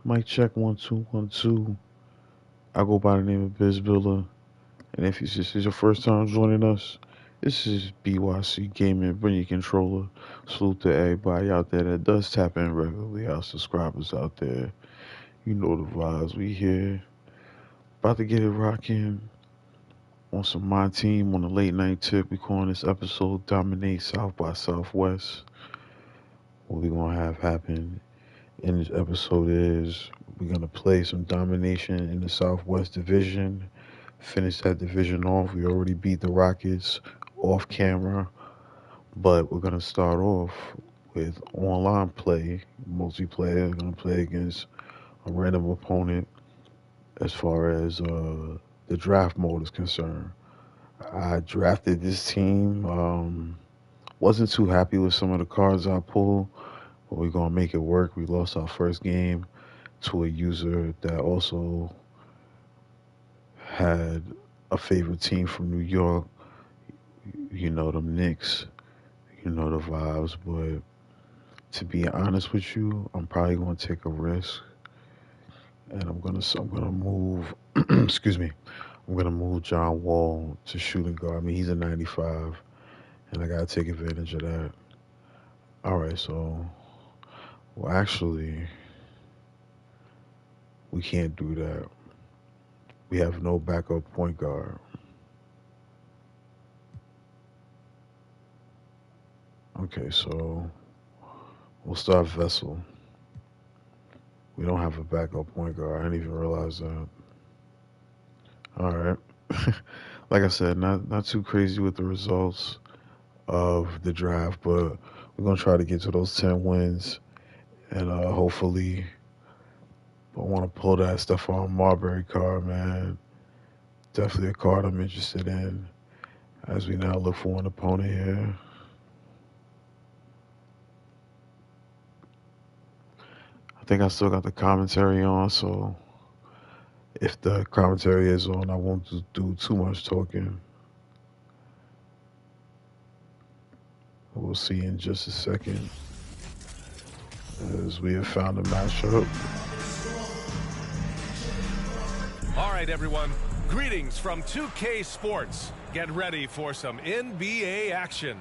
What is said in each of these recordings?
Mic check 1 2 1 2. I go by the name of Biz Billa, and if this is your first time joining us, this is bYc Gaming. Bring your controller. Salute to everybody out there that does tap in regularly. Our subscribers out there, you know the vibes. We here, about to get it rocking on some MyTeam on the late night tip. We calling this episode "Dominate South by Southwest." What we gonna have happen in this episode is we're gonna play some domination in the Southwest Division. Finish that division off. We already beat the Rockets off camera, but we're gonna start off with online play, multiplayer. We're gonna play against a random opponent as far as the draft mode is concerned. I drafted this team. Wasn't too happy with some of the cards I pulled, but we're gonna make it work. We lost our first game to a user that also had a favorite team from New York. You know them Knicks. You know the vibes. But to be honest with you, I'm probably gonna take a risk, and I'm gonna move. Excuse me. I'm gonna move John Wall to shooting guard. I mean, he's a 95, and I gotta take advantage of that. All right, so well, actually, we can't do that. We have no backup point guard. Okay, so we'll start Vessel. We don't have a backup point guard. I didn't even realize that. All right. Like I said, not too crazy with the results of the draft, but we're gonna try to get to those 10 wins, and hopefully, I want to pull that Stephon Marbury card, man. Definitely a card I'm interested in as we now look for an opponent here. I think I still got the commentary on, so if the commentary is on, I won't do too much talking. We'll see in just a second as we have found a matchup. All right, everyone. Greetings from 2K Sports. Get ready for some NBA action.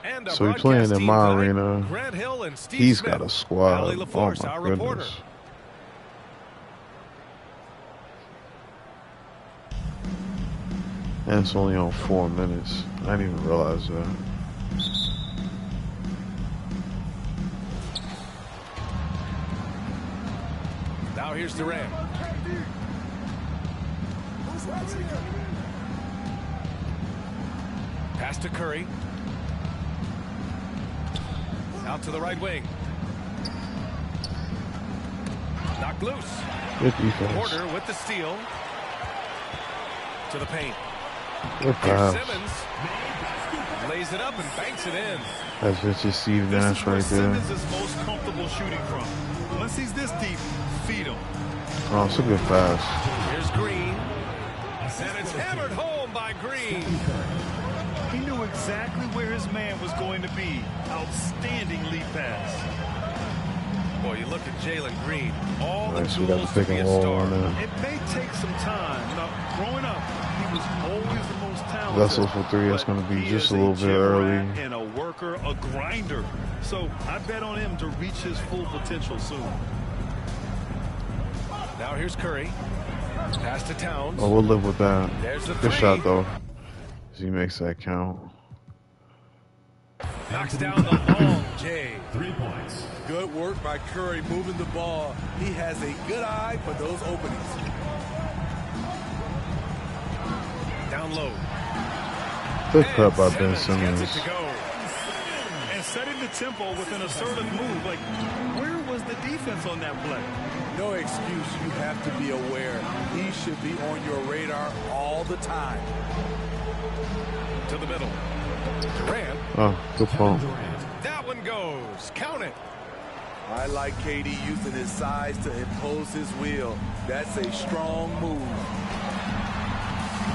And So we're playing in my arena. Grant Hill and Steve He's Smith. got a squad. Allie LaForce, Oh my our goodness. reporter. And it's only on 4 minutes. I didn't even realize that. Now here's Durant. Pass to Curry. Out to the right wing. Knocked loose. Good defense. Porter with the steal. To the paint. Good Here's pass. Simmons. Lays it up and banks it in. That's just Steve This Nash is where right there. Simmons is most comfortable shooting from. Once he's this deep, feed him. Oh, it's a good pass. Here's Green. And it's hammered home by Green. He knew exactly where his man was going to be. Outstanding lead pass. Boy, you look at Jalen Green. All the Nice, we got tools the to pick be a and roll star. on there. It may take some time. Now, growing up, he was always the most talented. Vessel for three, that's going to be He just is a little bit gym early. rat and a worker, a grinder. So I bet on him to reach his full potential soon. Now here's Curry. Pass to Towns. Oh, we'll live with that. There's the Good three. shot, though. As he makes that count. Knocks down the long J. 3 points. Good work by Curry moving the ball. He has a good eye for those openings. Down low. Good cut by And Ben Simmons gets Simmons. it to go. And setting the tempo with an assertive move. Like, where was the defense on that play? No excuse. You have to be aware. He should be on your radar all the time. To the middle. Durant. Oh, good pump. That one goes. Count it. I like KD using his size to impose his will. That's a strong move.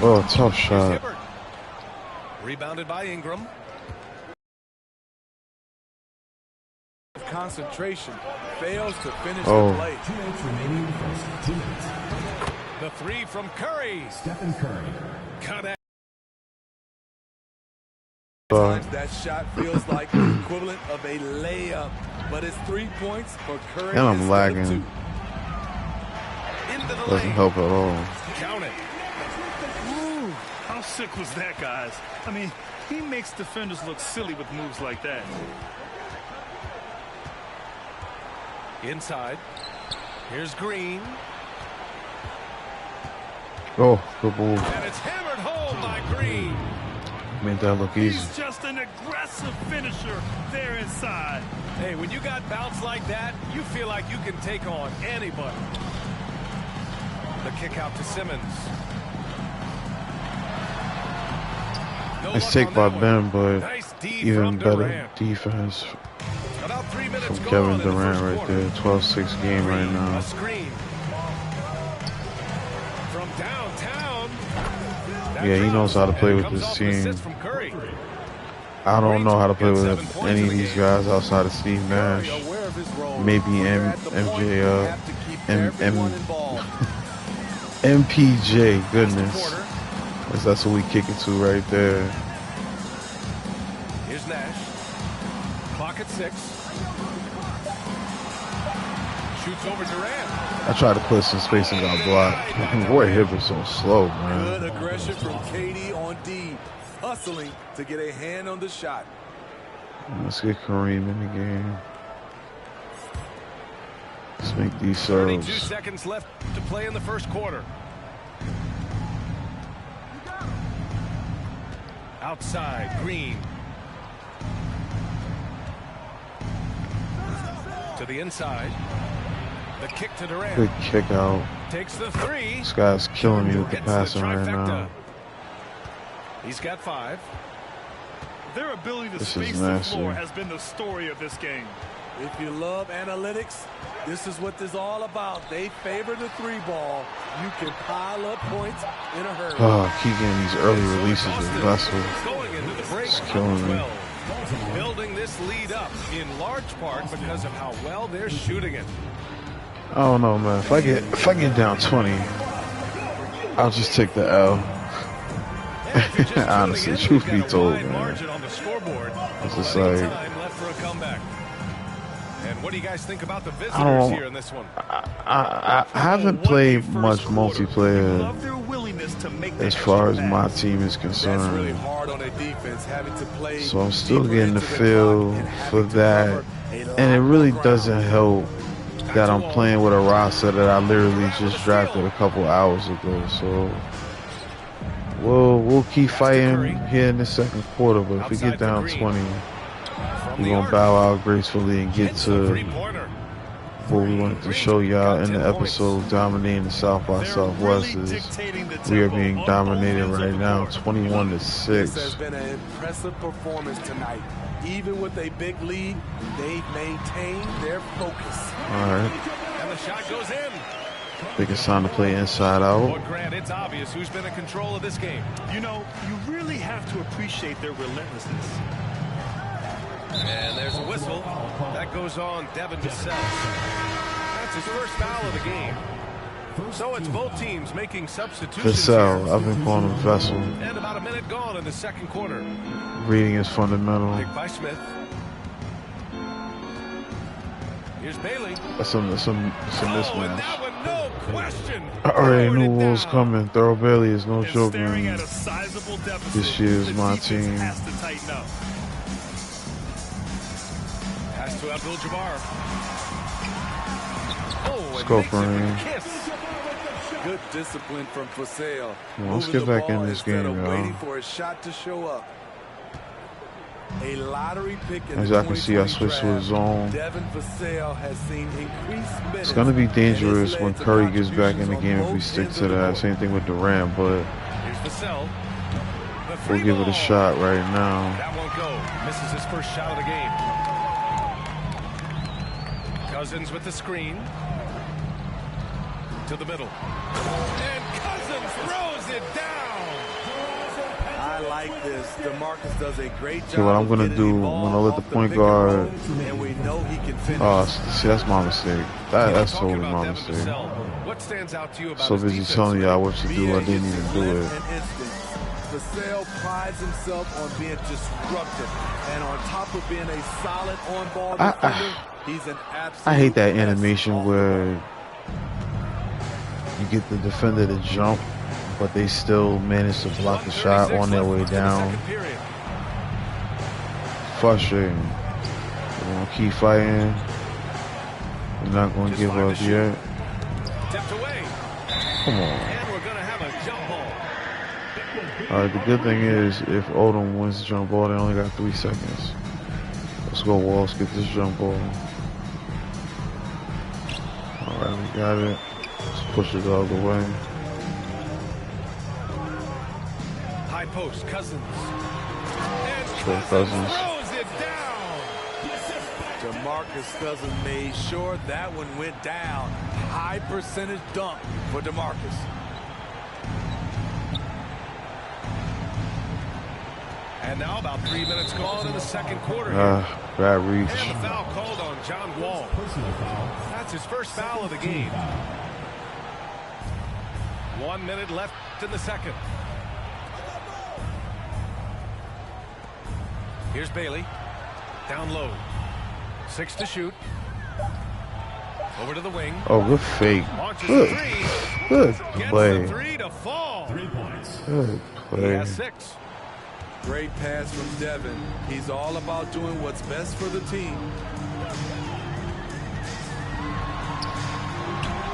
Oh, tough Here's shot. Hibbert. Rebounded by Ingram. concentration, fails to finish Oh. the play. 2 minutes remaining in the first. 2 minutes. The three from Curry. Stephen Curry. Cut Sometimes that shot feels like the equivalent of a layup, but it's 3 points for Curry. And I'm instead of lagging. 2. into the Doesn't lane. help at all. Count it. Ooh, how sick was that, guys? I mean, he makes defenders look silly with moves like that. Inside. Here's Green. Oh, good move. And it's hammered home by Green. Made that look easy. He's just an aggressive finisher there inside. Hey, when you got bounce like that, you feel like you can take on anybody. The kick out to Simmons. No Nice luck take on by that one. Ben, but Nice D even from better Durant. defense About 3 minutes from gone Kevin in the Durant first right quarter. there. 12-6 game right Green, now. a screen. From downtown. That Yeah, he knows how to play and with comes this off an assist team. From Curry. I don't know how to play Green's with got 7 points any in of the these game. guys outside of Steve Nash. Very aware of his role. Maybe When you're at the point, MJ, you have to keep everyone involved. MPJ, First goodness. quarter. That's what we kick it to right there. Here's Nash. Clock at 6. Shoots over Durant. I tried to put some space and got blocked. Roy Hibb is so slow, Good man. aggression from KD on D, hustling to get a hand on the shot. Let's get Kareem in the game. Let's make these 32 subs. seconds left to play in the first quarter. Outside, Green. To the inside. The kick to Durant. Good kick out. Takes the three. This guy's killing me with the Gets the passing right trifecta. now. He's got 5. Their ability to This is space the nasty. floor has been the story of this game. If you love analytics, this is what this is all about. They favor the 3 ball. You can pile up points in a hurry. Oh, keep getting these early releases with Vessel. Going into the break, It's killing me. 12. Building this lead up in large part because of how well they're shooting it. I don't know, man. If I get down 20, I'll just take the L. And if you're just tuning Honestly, in, truth we've be got a told, wide man. margin on the scoreboard. It's just Plenty like- time left for a comeback. And what do you guys think about the I visitors don't- here in this one? I haven't played much multiplayer Love their willingness to make as that far as extra my pass. team is That's really concerned. hard on a defense, having to play. So I'm still deeper getting the into feel clock and for having to that. cover a lot And it really more doesn't ground. help that I'm playing with a roster that I literally just drafted a couple hours ago. So we'll keep fighting here in the second quarter. But if we get down 20, From we're the going arc, to bow out gracefully and get hits a to three-pointer. what we wanted to show y'all in the episode, dominating the South by They're Southwest. really Is dictating the we are tempo being on dominated both ends of right the now, court. 21 to This has 6. been an impressive performance tonight. Even with a big lead, they've maintained their focus. All right, And the shot goes in. I think it's time to play inside out. But Grant, it's obvious who's been in control of this game. You know, you really have to appreciate their relentlessness. And there's a whistle. That goes on Devin Vassell. That's his first foul of the game. So it's both teams making substitutions Vassell, here. I've been calling him Vessel. And about a minute gone in the second quarter. Reading is fundamental. Pick by Smith. Here's Bailey. That's a Oh, and mismatch. that one, no question. I already Lowered knew it what was down. coming. Thurl Bailey is no And joke, staring man. at a sizable deficit, This year's the my defense team. has to tighten up. Pass to Abdul-Jabbar. Oh, Let's and go makes it for with him. a kiss. Good discipline from Vassell. Well, let's Moving get the back in ball this instead game, of y'all. waiting for a shot to show up. A lottery pick in As the y'all can see, I 2020 switched to a draft, zone. Devin Vassell has seen increased minutes. It's going to be dangerous and when it's led to Curry gets back in the contributions game on if we both stick ends to of the that. court. Same thing with Durant, but Here's Vassell. The we'll three give it a ball. shot right now. That won't go. Misses his first shot of the game. Cousins with the screen. To the middle. And Cousins throws it down. I like this. DeMarcus does a great job. Okay, what I'm gonna do, I'm gonna let the point guard. And we know he can finish. Oh, see, that's my mistake. That's totally my mistake. What stands out to you about So busy telling y'all what to do, I didn't even do it. Vassell prides himself on being disruptive, and on top of being a solid on-ball defender, he's an absolute. I hate that animation where you get the defender to jump, but they still manage to block the shot on their way down. Frustrating. We're gonna keep fighting. We're not gonna give up yet. Come on. Alright, the good thing is if Odom wins the jump ball, they only got 3 seconds. Let's go, Walls, get this jump ball. Alright, we got it. Let's push it the other way. High post, Cousins. Go, Cousins. Throws it down. DeMarcus Cousins made sure that one went down. High percentage dunk for DeMarcus. And now about 3 minutes gone in the second quarter. Bad reach. And the foul called on John Wall. That's his first foul of the game. 1 minute left in the second. Here's Bailey. Down low. 6 to shoot. Over to the wing. Oh, good fake. Good play. Gets the 3 to fall. 3 points. Good He play. has 6. Great pass from Devin. He's all about doing what's best for the team.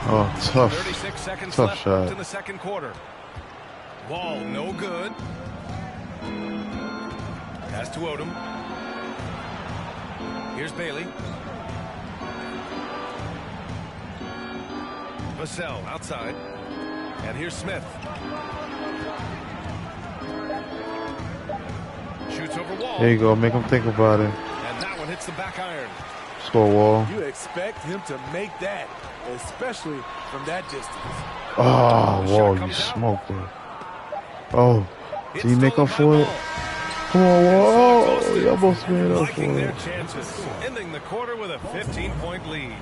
Oh, tough. 36 seconds Tough left shot. in the second quarter. Wall, no good. Pass to Odom. Here's Bailey. Vassell outside. And here's Smith. Shoots over Wall. There you go. Make them think about it. And that one hits the back iron. Score, Wall. You expect him to make that, especially from that distance. Oh, Wall, you smoked it. Oh, did he make up for it? Come on, Wall. Oh, you almost made up for Liking their it. chances, ending the quarter with a 15-point lead.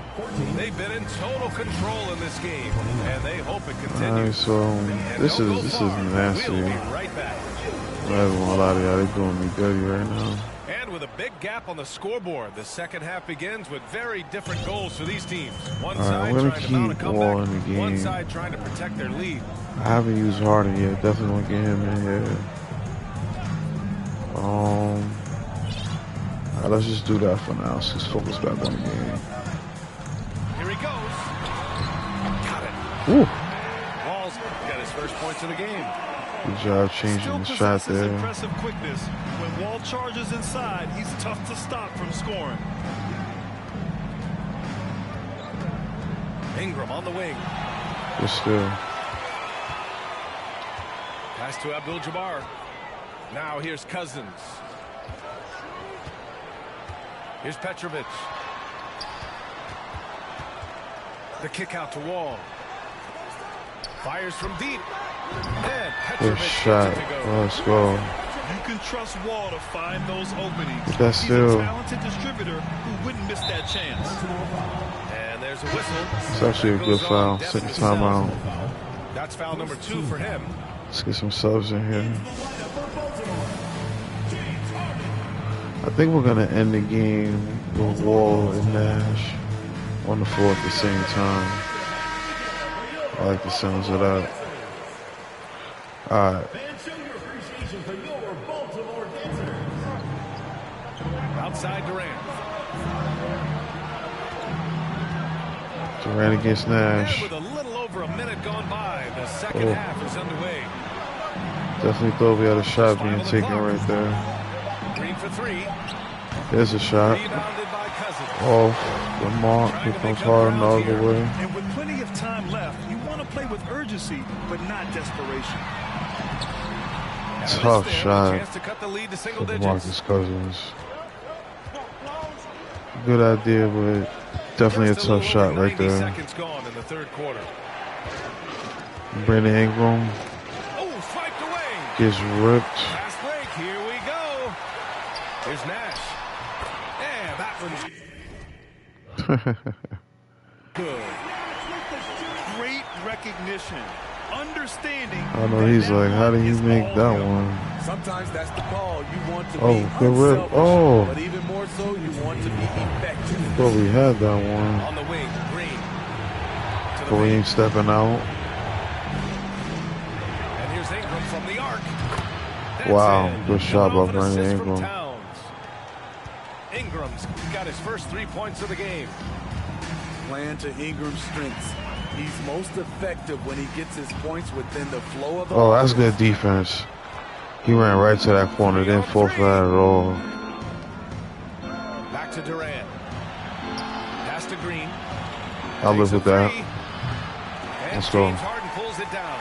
They've been in total control in this game, and they hope it continues. Alright, so And this don't go is far. nasty. We'll be I'm right back. not even gonna lie to y'all, they doing me dirty right now. And with a big gap on the scoreboard, the second half begins with very different goals for these teams. One side we're gonna trying to mount a keep Wall in comeback, the one game. side trying to protect their lead. I haven't used Harden yet. Definitely want to get him in here. Alright, let's just do that for now. Let's just focus back on the game. Here he goes. Got it. Woo! Wall's got his first points of the game. Good job changing Still the shot possesses there. impressive quickness. When Wall charges inside, he's tough to stop from scoring. Ingram on the wing. But still. Pass to Abdul-Jabbar. Now here's Cousins. Here's Petrovic. The kick out to Wall. Fires from deep. And Good Petrovic shot. gets it to go. Let's go. You can trust Wall to find those openings. That's He's still- a talented distributor who wouldn't miss that chance. And there's a whistle. It's actually a good foul. Second time out. That's foul number 2 for him. Let's get some subs in here. I think we're going to end the game with Wall and Nash on the floor at the same time. I like the sounds of that. Alright. Outside Durant. Durant against Nash. And with a little over a minute gone by, the second half is underway. Definitely thought we had a shot being taken right there. Green for 3. There's a shot. Rebounded by Cousins. Off the mark. Here comes Harden the other way. And with plenty of time left, you want to play with urgency, but not desperation. And Tough this there, shot a chance to cut the lead to single for digits. Marcus Cousins. Good idea, but definitely a Just tough little shot over right 90 there. seconds gone in the third quarter. Brandon Ingram Oh, swiped away. gets ripped. Pass Here's Nash. Yeah, that one's good. Great recognition. Understanding. I know he's like, how did he make that one? Sometimes that's the call. You want to Oh, be good rip. unselfish, Oh. but even more so, you want to be effective. Thought we had that one. on the wing. Green. To the But we wing. ain't stepping out. And here's Ingram from the arc. That's Wow, in. good shot Off by an assist Brandon from Ingram. Towns. Ingram's got his first 3 points of the game. Playing to Ingram's strengths. He's most effective when he gets his points within the flow of the Oh, that's offense. good defense. He ran right to that corner, didn't fall for that at all. Back to Durant. Pass to Green. I'll live with that. And Let's go. James Harden pulls it down.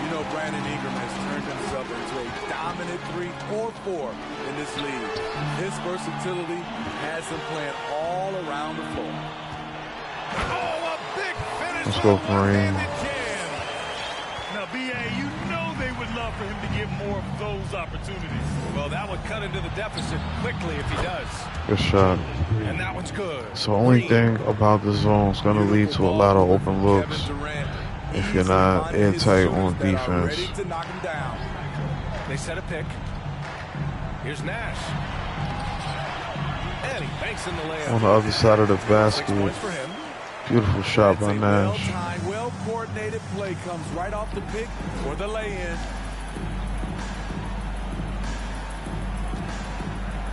You know, Brandon Ingram has turned himself into a dominant 3 or 4 in this league. His versatility has him playing all around the floor. Oh, a big finish. Let's go, with a Kareem. one-handed jam. Now, BA, you know they would love for him to get more of those opportunities. Well, that would cut into the deficit quickly if he does. Good shot. And that one's good. So the only Green. thing about the zone is going to lead to a lot of open looks if you're not airtight on defense. Ready to knock him down. They set a pick. Here's Nash. And he banks in the layup. On the other side of the 6 basket, points for him. beautiful shot by It's a Nash. well-timed, well-coordinated play comes right off the pick for the lay-in.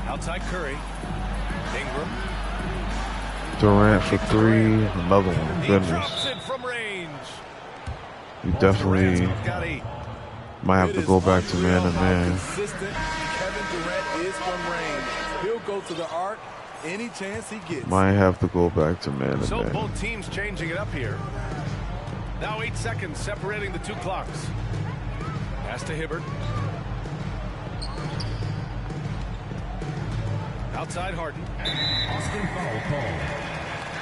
Outside Curry. Ingram. Durant for 3, another one. He Goodness. drops it from range. You definitely Durant's got 8. might have It to is go back to unreal man to how man. consistent Kevin Durant is from range. He'll go to the arc any chance he gets. Might have to go back to man to So man. both teams changing it up here. Now 8 seconds separating the 2 clocks. Pass to Hibbert. Outside Harden. Austin foul call.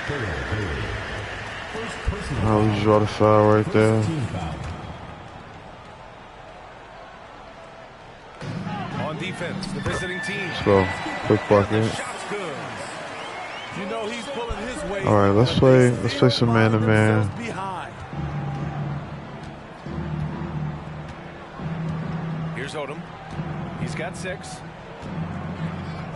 Third. First personal Oh, we draw the foul right there. Team foul. On defense, the visiting team. Let's go. Quick bucket. Shot's good. You know he's pulling his weight. All right, let's play some man to man. Behind. Here's Odom. He's got 6.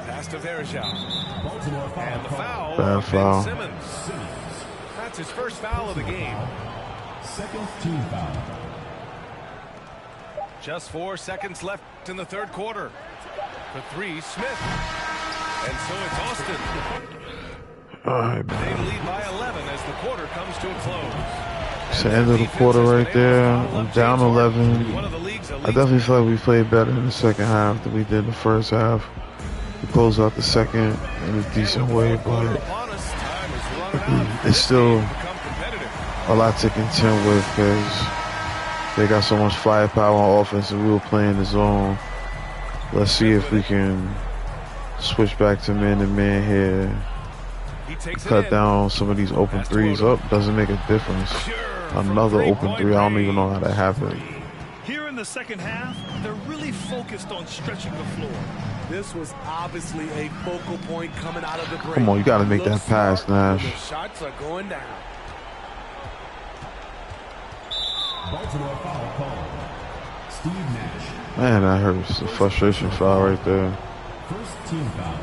Pass to Verjao. Baltimore foul And the call. foul Bad on foul. Ben Simmons. That's his first foul of the game. Second team foul. Just 4 seconds left in the 3rd quarter. For 3, Smith. And so it's Austin. All right, They man. lead by 11 as the quarter comes to a close. It's the end of the quarter right there. I'm down 11. One of the league's elite. I definitely feel like we played better in the second half than we did in the first half. We closed out the second in a decent way, but Upon us, time is running out. it's still Become competitive. a lot to contend with because they got so much firepower on offense and we were playing the zone. Let's see if we can switch back to man here. He takes it Cut in. down some of these open threes up. Doesn't make a difference. Sure, from Another open three-point 3. I don't even know how range. that happened. Here in the second half, they're really focused on stretching the floor. This was obviously a focal point coming out of the break. Come on, you got to make Look that pass, smart when Nash. the shots are going down. Baltimore foul call. Steve Nash. Man, that hurts. The frustration foul right there. First team foul.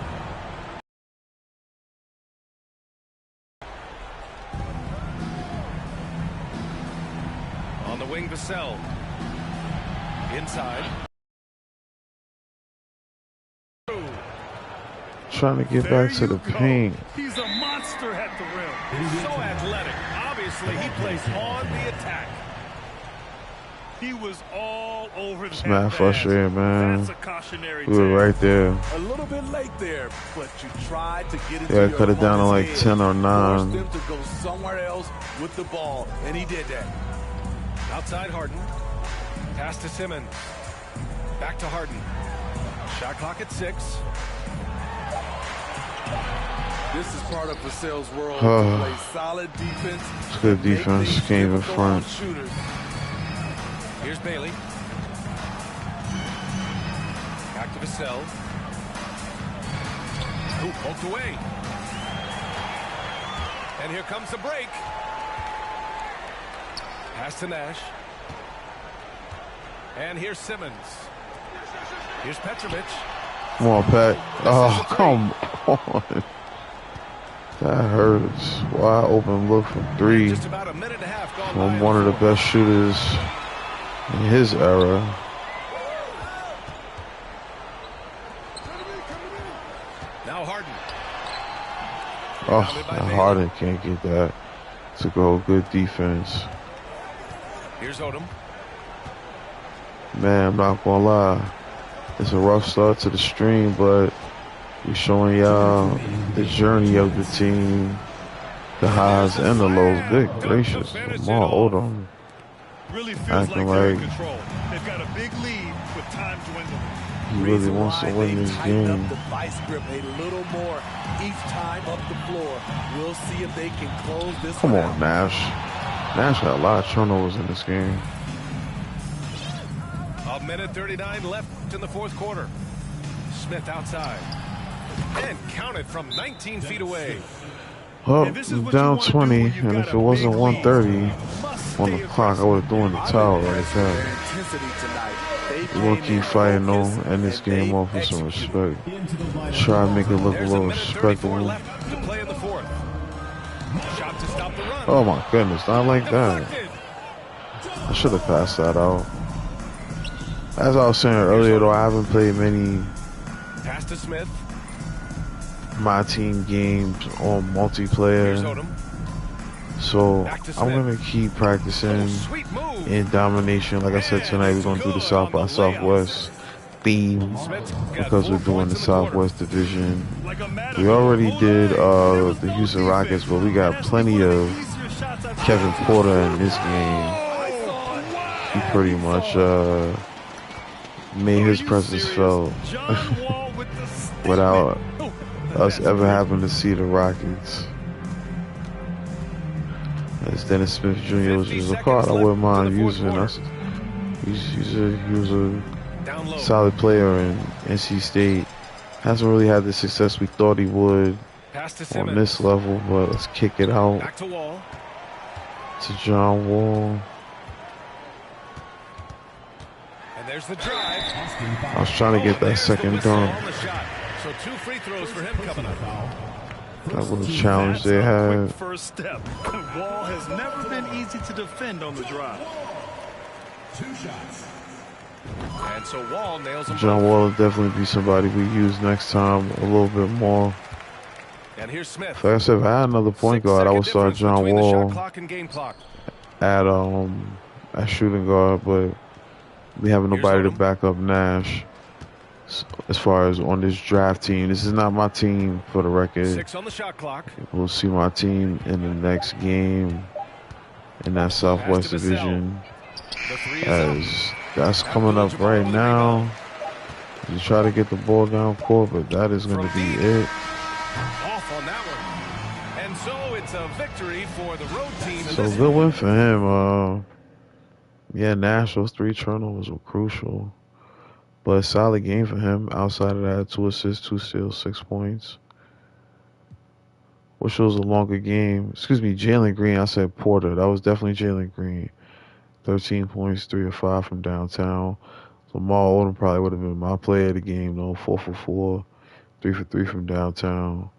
On the wing, Vassell. Inside. Trying to get There back to you the go. paint. He's a monster at the rim. So athletic. Obviously, he plays on the attack. He was all over It's that mad pass. frustrating, man. That's a cautionary We were tale. right there. A little bit late there, but you tried to get into Yeah, your cut it down to opponent's like head. 10 or 9. Forced them to go somewhere else with the ball, and he did that. Outside Harden. Pass to Simmons. Back to Harden. Shot clock at 6. This is part of Vassell's world. To play solid defense. It's good make defense. things Came in difficult on front. shooters. Here's Bailey. Back to Vassell. Ooh, poked away. And here comes the break. Pass to Nash. And here's Simmons. Here's Petrovic. Come on, Pat. Oh, come on. That hurts. Wide open look from three Just about a minute and a half gone from by one of the best shooters in his era. Now Harden. Oh, Harden can't get that to go. Good defense. Here's Odom. Man, I'm not gonna lie. It's a rough start to the stream, but we're showing y'all the journey of the team, the highs and the lows. Good gracious, Lamar Odom Really feels acting like they're in like control. They've got a big lead with time dwindling. he really wants to win this Tighten game. up the vice grip a little more each time up the floor. We'll see if they can close this Come one on, out. Nash. Nash had a lot of turnovers in this game. A minute 39 left in the fourth quarter. Smith outside. And counted from 19 feet away. Well, And this is what down you wanna do 20, when you've and got if a it wasn't big lead. 130 Must on stay the clock, I would have thrown the towel right there. Intensity tonight. They We're going to came in keep fighting focused though, end this and game they off with some executed. respect. Into the lineup. Try and make it look a There's a little minute 34 respectable. left to play in the fourth. Shot to stop the run. Oh my goodness, not like that. Deflected. I should have passed that out. As I was saying earlier though, I haven't played many Pass to Smith. MyTeam games on Here's multiplayer. Odom. So Back to I'm Smith. gonna keep practicing Sweet move. in domination. Like I said tonight, we're gonna do the South by Southwest theme Smith's got because we're 4 doing the points in the quarter. Southwest Division. Like a matter We of already whole did day. There was the no Houston defense. Rockets, but we got That's plenty one of the of easier shots I've Kevin seen. Porter in this game. He pretty much made his presence felt John Wall with the statement. without Oh, us that's ever great. having to see the Rockets. As Dennis Smith Jr. which is a card I wouldn't mind using. He was a Down low. solid player in NC State. Hasn't really had the success we thought he would Pass to on Simmons. this level, but let's kick it out Back to Wall. to John Wall. And there's the drive. I was trying to get that There's the second whistle dunk. on the shot. So 2 free throws for him coming up. That was a challenge That's they a had. quick first step. Wall has never been easy to defend on the drive. And so Wall nails him. John Wall will definitely be somebody we use next time a little bit more. And here's Smith. Like I said, if I had another point guard, I would start John The shot Wall clock and game clock. at shooting guard, but we have nobody to back up Nash. As far as on this draft team, this is not my team for the record. 6 on the shot clock. We'll see my team in the next game in that Southwest Pass to Vassell. Division. The 3 is As up. that's coming up right now. You try to get the ball down court, but that is going to be it. Off on that one. And so it's a victory for the road team. in So this good one. win for him. Yeah, Nash, those 3 turnovers were crucial. But a solid game for him. Outside of that, 2 assists, 2 steals, 6 points. Wish it was a longer game. Excuse me, Jalen Green. I said Porter. That was definitely Jalen Green. 13 points, 3 of 5 from downtown. Lamar Odom probably would have been my player of the game, though. 4 for 4, 3 for 3 from downtown.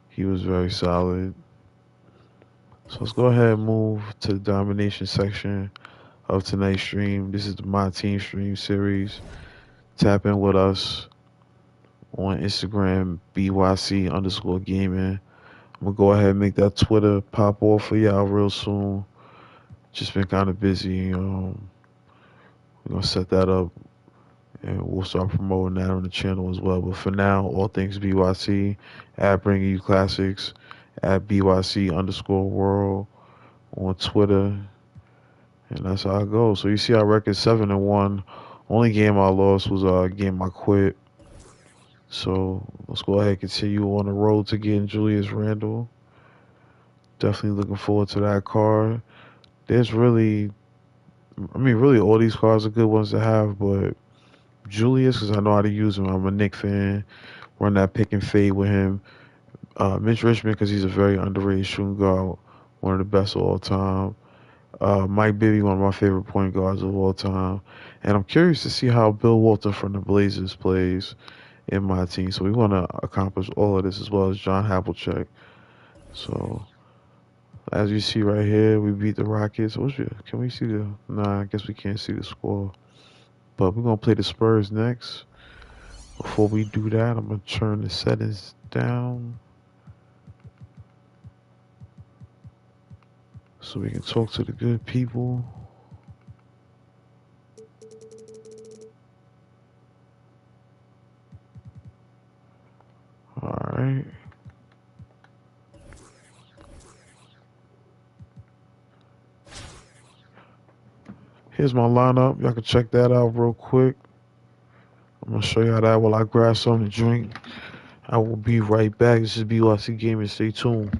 He was very solid. So let's go ahead and move to the domination section of tonight's stream. This is the MyTeam stream series. Tap in with us on Instagram, bYc_gaming. I'm going to go ahead and make that Twitter pop off for y'all real soon. Just been kind of busy. We're going to set that up and we'll start promoting that on the channel as well. But for now, all things bYc, at Bringing You Classics, at bYc_world on Twitter. And that's how it goes. So you see our record 7-1. Only game I lost was a game I quit. So let's go ahead and continue on the road to getting Julius Randle. Definitely looking forward to that card. There's really all these cards are good ones to have, but Julius, because I know how to use him. I'm a Knicks fan. run that pick and fade with him. Mitch Richmond, because he's a very underrated shooting guard, one of the best of all time. Mike Bibby, one of my favorite point guards of all time. And I'm curious to see how Bill Walton from the Blazers plays in my team. So we want to accomplish all of this as well as John Havlicek. So as you see right here, we beat the Rockets. Can we see the? Nah, I guess we can't see the score. But we're gonna play the Spurs next. Before we do that, I'm gonna turn the settings down so we can talk to the good people. All right. Here's my lineup. Y'all can check that out real quick. I'm gonna show y'all that while I grab something to drink. I will be right back. This is bYc Gaming. Stay tuned.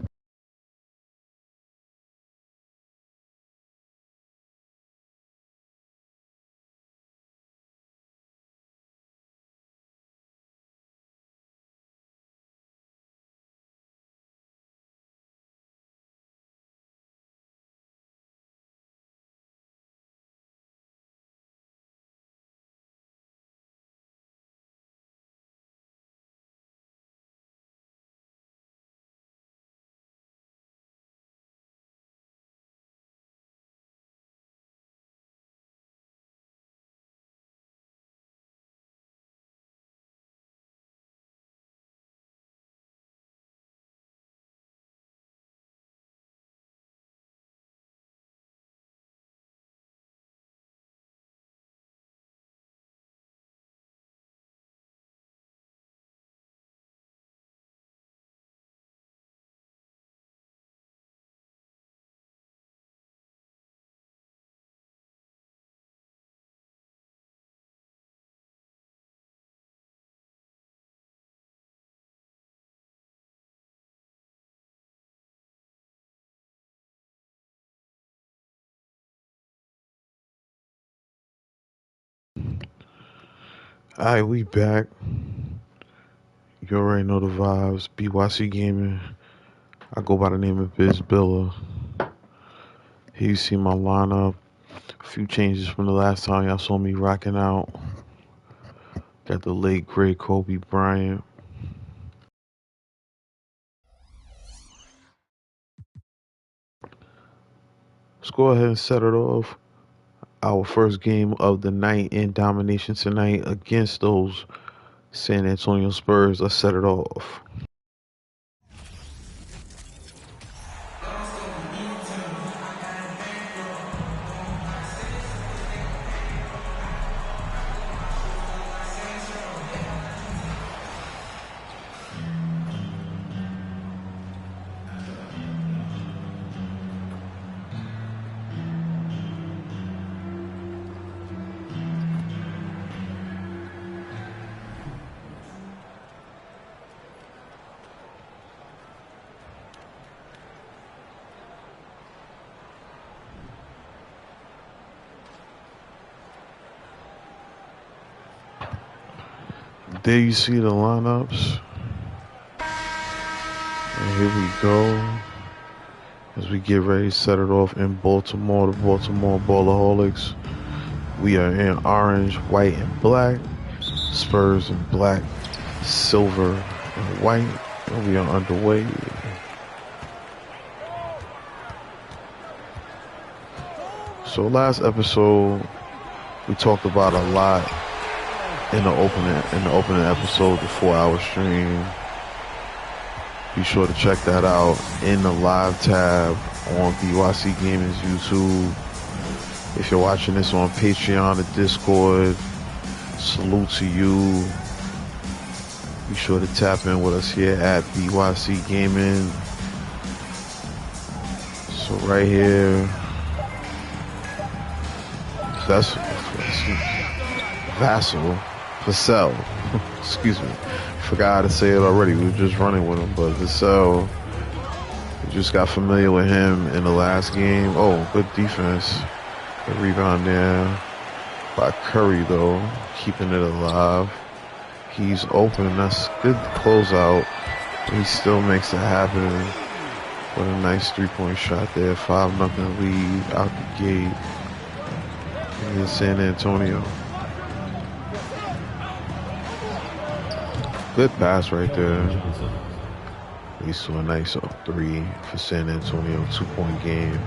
All right, we back. You already know the vibes. bYc Gaming. I go by the name of Biz Billa. Here you see my lineup. A few changes from the last time y'all saw me rocking out. Got the late great Kobe Bryant. Let's go ahead and set it off. Our first game of the night in domination tonight against those San Antonio Spurs. Let's set it off. There you see the lineups. And here we go. As we get ready to set it off in Baltimore, the Baltimore Ballaholics. We are in orange, white, and black. Spurs in black, silver, and white. And we are underway. So last episode, we talked about a lot in the opening episode, the 4-hour stream. Be sure to check that out in the live tab on bYc Gaming's YouTube. If you're watching this on Patreon or Discord, salute to you. Be sure to tap in with us here at bYc Gaming. So right here, Vassell, excuse me, forgot how to say it already. We were just running with him, but Vassell, we just got familiar with him in the last game. Oh, good defense. Good rebound there by Curry, though, keeping it alive. He's open. That's good closeout. He still makes it happen with a nice 3-point shot there. 5-0 lead out the gate against San Antonio. Good pass right there. Leads to a nice 3 for San Antonio. 2-point game.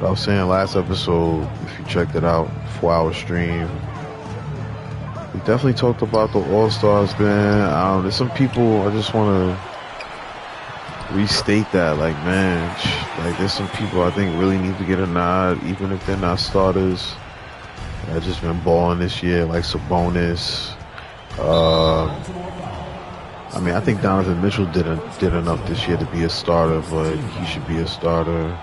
But I was saying last episode, if you checked it out, 4-hour stream, we definitely talked about the All-Stars, man. There's some people, I just want to restate that. Like, man, like there's some people I think really need to get a nod, even if they're not starters. That just been balling this year, like Sabonis. I mean, I think Donovan Mitchell did enough this year to be a starter, but he should be a starter.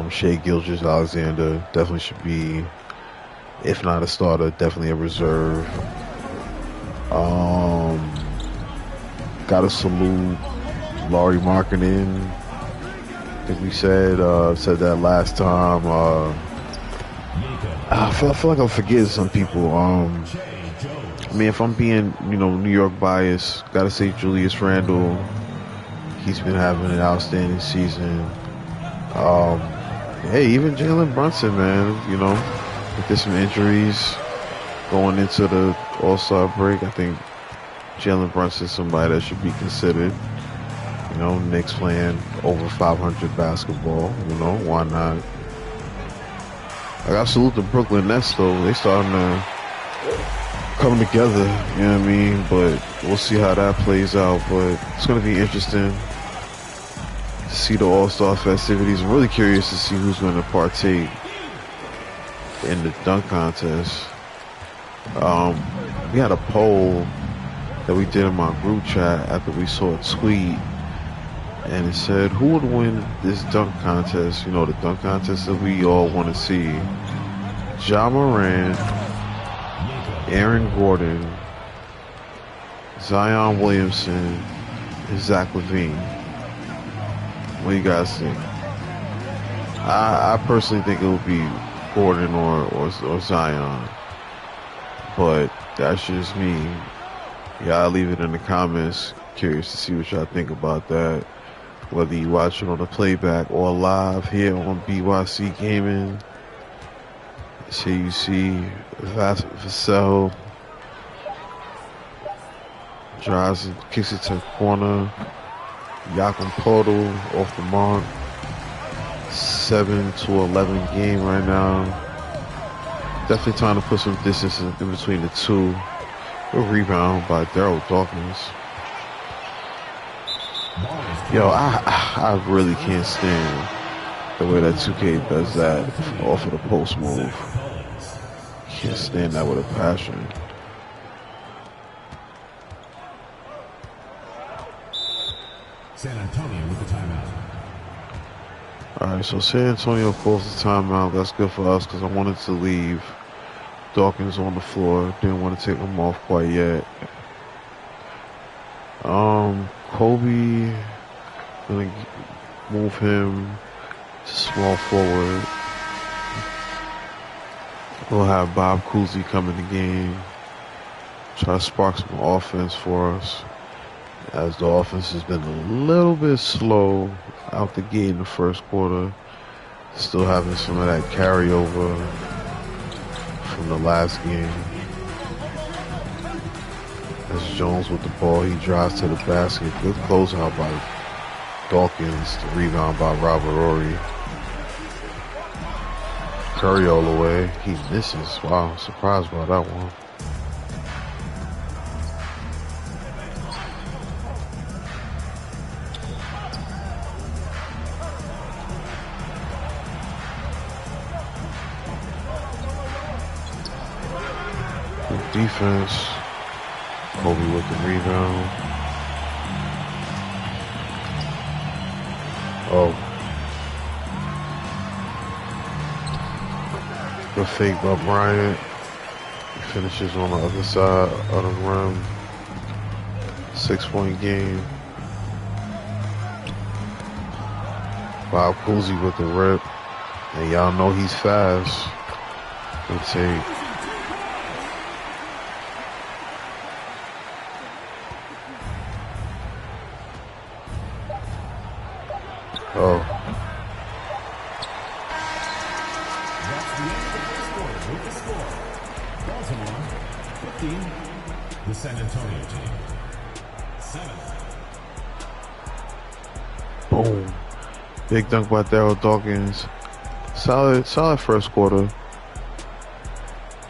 Shai Gilgeous-Alexander definitely should be, if not a starter, definitely a reserve. Gotta salute Lauri Markkanen. I think we said that last time. I feel like I'm forgetting some people. I mean, if I'm being, New York biased, gotta say Julius Randle. He's been having an outstanding season. Hey, even Jalen Brunson, man, if there's some injuries going into the All-Star break, I think Jalen Brunson is somebody that should be considered. Knicks playing over 500 basketball, why not? I gotta salute the Brooklyn Nets, though. They starting to come together, you know what I mean? But we'll see how that plays out. But it's going to be interesting to see the All-Star festivities. I'm really curious to see who's going to partake in the dunk contest. We had a poll that we did in my group chat after we saw a tweet, and it said, who would win this dunk contest? The dunk contest that we all want to see. Ja Morant, Aaron Gordon, Zion Williamson, and Zach LaVine. What do you guys think? I personally think it would be Gordon or Zion, but that's just me. Y'all leave it in the comments. Curious to see what y'all think about that. Whether you watch it on the playback or live here on bYc Gaming. So you see Vassell drives and kicks it to the corner. Jakob Poeltl off the mark. 7-11 game right now. Definitely trying to put some distance in between the two. Good rebound by Daryl Dawkins. Yo, I really can't stand the way that 2K does that off of the post move. Can't stand that with a passion. San Antonio with the timeout. Alright, so San Antonio calls the timeout. That's good for us because I wanted to leave Dawkins on the floor. Didn't want to take him off quite yet. Kobe, gonna move him to small forward. We'll have Bob Cousy come in the game. Try to spark some offense for us, as the offense has been a little bit slow out the gate in the first quarter. Still having some of that carryover from the last game. As Jones with the ball, he drives to the basket. Good closeout by Dawkins. The rebound by Robert Horry. Curry all the way. He misses. Wow, surprised by that one. Good defense. Kobe with the rebound. Oh. Good fake by Bryant. He finishes on the other side of the rim. 6-point game. Bob Cousy with the rip. And y'all know he's fast. Good take. team, the San Antonio team. 7. Boom. Big dunk by Daryl Dawkins. Solid first quarter.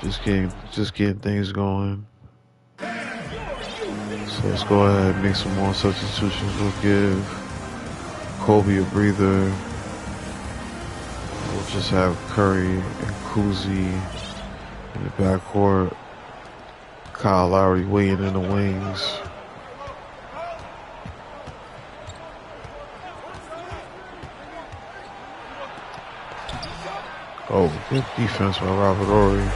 Just getting things going. So let's go ahead and make some more substitutions. We'll give Kobe a breather. We'll just have Curry and Kuzi in the backcourt. Kyle Lowry waiting in the wings. Oh, good defense by Robert Ory.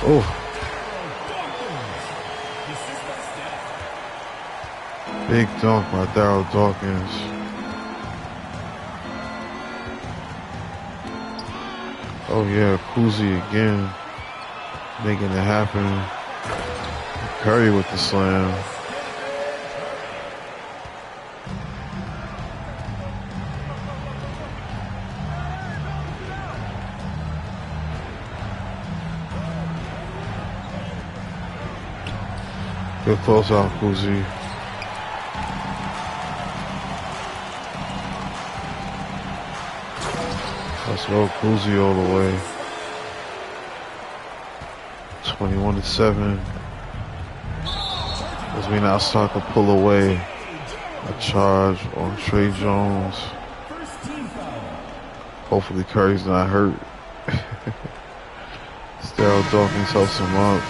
Oh. Big dunk by Daryl Dawkins. Oh yeah, Kuzi again. Making it happen. Curry with the slam. Good close out, Kuzi. Let's go Kuzi all the way. 21-7. As we now start to pull away a charge on Trey Jones. Hopefully Curry's not hurt. Daryl Dawkins helps him up.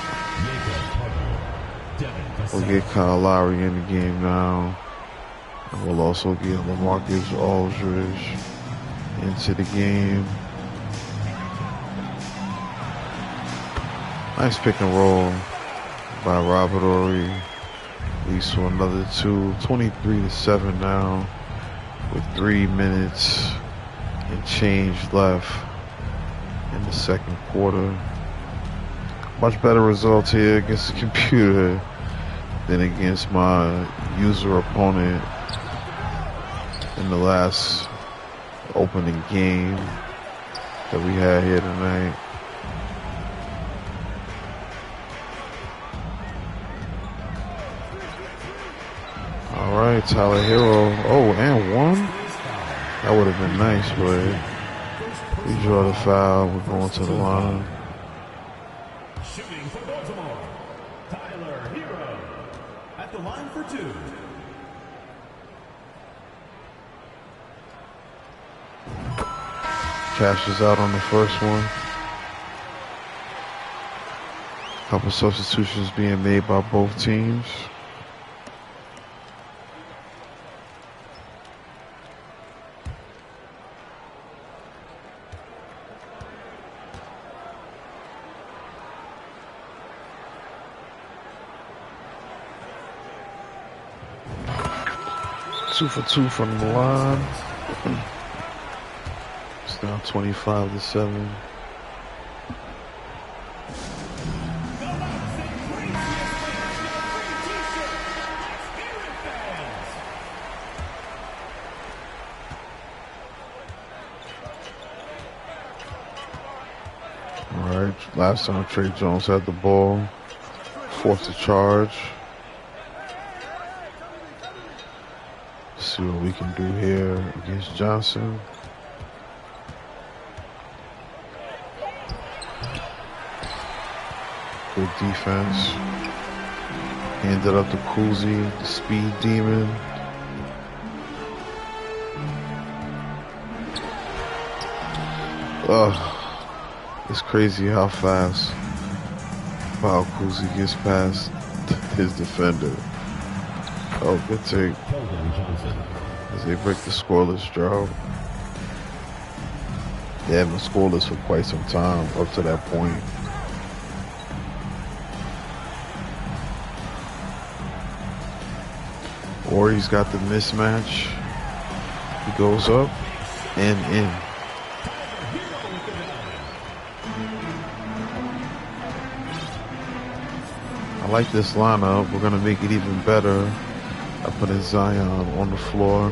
We'll get Kyle Lowry in the game now. And we'll also get LaMarcus Aldridge into the game. Nice pick and roll by Robert Ory. Leads to another 2. 23-7 now with 3 minutes and change left in the second quarter. Much better results here against the computer than against my user opponent in the last opening game that we had here tonight. All right, Tyler Hero. Oh, and 1. That would have been nice, but we draw the foul. We're going to the line. Shooting for Baltimore, Tyler Hero at the line for 2. Cashes out on the first one. Couple substitutions being made by both teams. Two for 2 from the line. It's now 25-7. All right, last time Trey Jones had the ball, forced a charge. See what we can do here against Johnson. Good defense. Handed up to Kuzi, the speed demon. It's crazy how fast Kyle Kuzi gets past his defender. Oh, good take. As they break the scoreless drought. They haven't been scoreless for quite some time up to that point. Or he's got the mismatch. He goes up and in. I like this lineup. We're gonna make it even better. I put in Zion on the floor.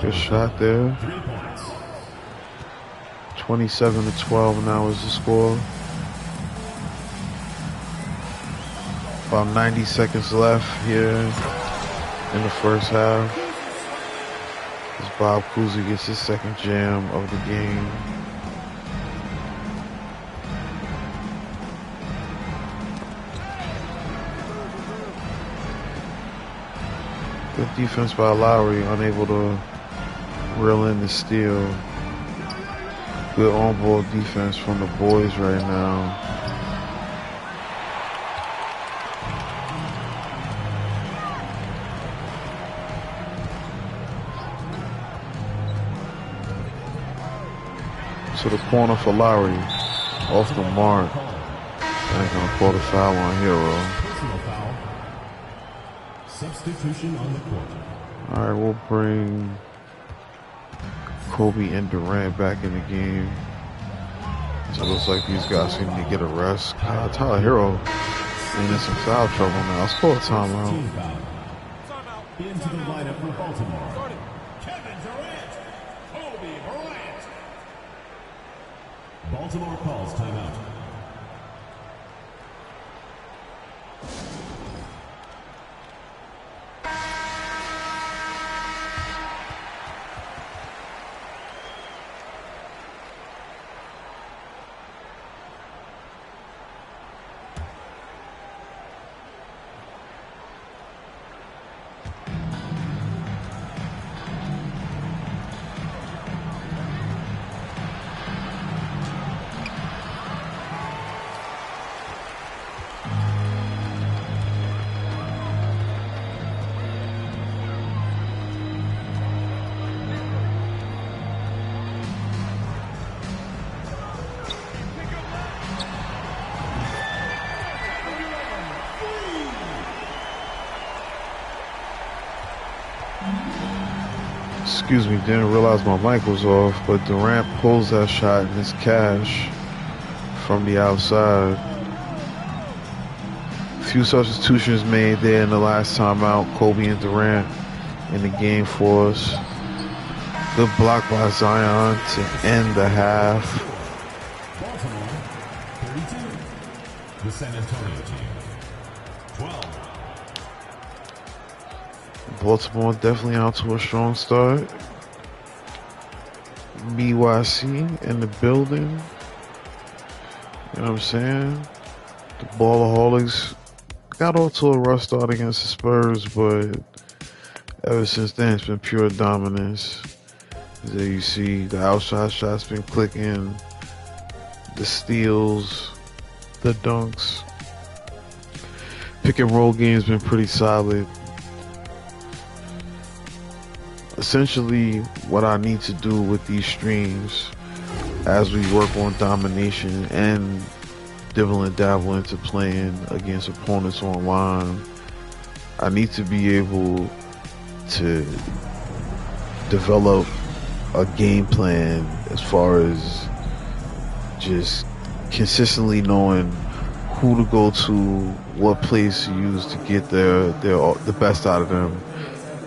Good shot there. 27-12 now is the score. About 90 seconds left here in the first half. As Bob Cousy gets his second jam of the game. Good defense by Lowry, unable to reel in the steal. Good on-ball defense from the boys right now. To the corner for Lowry. Off the mark. And they're gonna call the foul on Hero. Personal foul. Substitution on the court. Alright, we'll bring Kobe and Durant back in the game. So it looks like these guys need to get a rest. Tyler Hero in some foul trouble now. Let's call a timeout. Team foul. Into the lineup for Baltimore. Kevin Durant. Kobe Bryant. Baltimore calls timeout. Excuse me, didn't realize my mic was off, but Durant pulls that shot and it's cash from the outside. Few substitutions made there in the last timeout. Kobe and Durant in the game for us. Good block by Zion to end the half. Baltimore, 32. The San Antonio team, 12. Baltimore definitely out to a strong start. bYc in the building. You know what I'm saying? The Ballaholics got off to a rough start against the Spurs, but ever since then it's been pure dominance. There you see the outside shots been clicking, the steals, the dunks. Pick and roll game's been pretty solid. Essentially, what I need to do with these streams as we work on domination and dibble and dabble into playing against opponents online, I need to be able to develop a game plan as far as just consistently knowing who to go to, what plays to use to get the best out of them.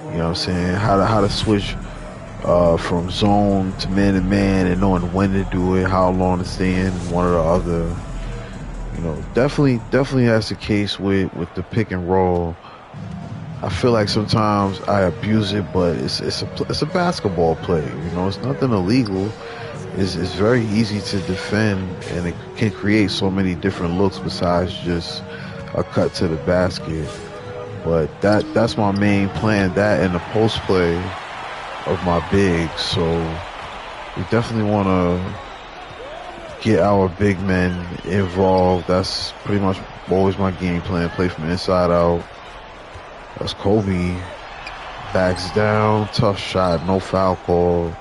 You know what I'm saying? How to switch from zone to man and knowing when to do it, how long to stay in one or the other. You know, definitely that's the case with the pick and roll. I feel like sometimes I abuse it, but it's a basketball play. You know, it's nothing illegal. It's very easy to defend, and it can create so many different looks besides just a cut to the basket. But that's my main plan, that and the post play of my bigs. So we definitely want to get our big men involved. That's pretty much always my game plan, play from inside out. That's Kobe. Backs down, tough shot, no foul call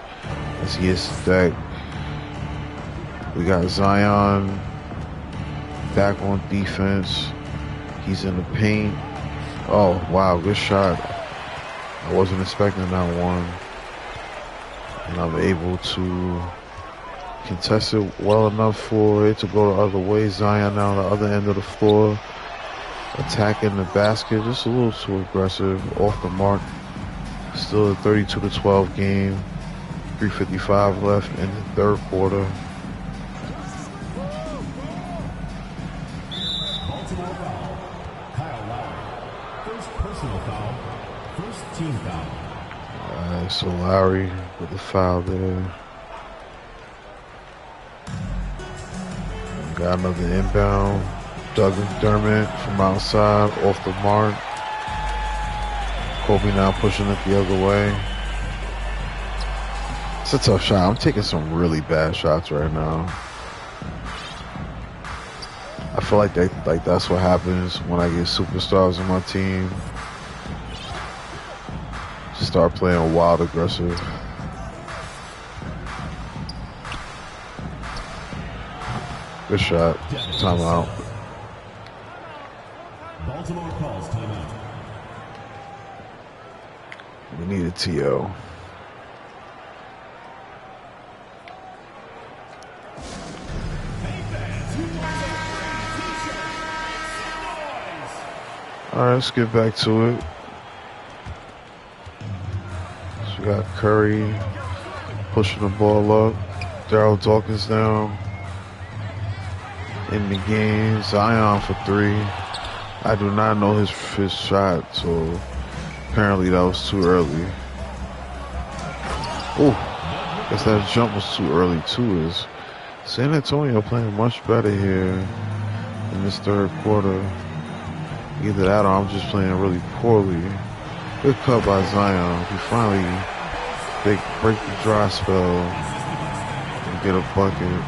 as he hits the deck. We got Zion back on defense. He's in the paint. Oh, wow, good shot. I wasn't expecting that one. and I'm able to contest it well enough for it to go the other way. Zion now on the other end of the floor, attacking the basket, just a little too aggressive, off the mark. Still a 32-12 game. 3:55 left in the third quarter. Baltimore foul. Kyle Lowry. First personal foul. First team foul. Alright, so Lowry with the foul there. Got another inbound. Doug McDermott from outside, off the mark. Kobe now pushing it the other way. It's a tough shot. I'm taking some really bad shots right now. I feel like that's what happens when I get superstars in my team. Start playing wild aggressive. Good shot. Timeout. Baltimore calls timeout. We need a TO. Alright, let's get back to it. So we got Curry pushing the ball up. Darryl Dawkins now in the game. Zion for three. I do not know his shot, so apparently that was too early. Oh, guess that jump was too early too. Is San Antonio playing much better here in this third quarter? Either that or I'm just playing really poorly. Good cut by Zion. He finally break the dry spell and get a bucket.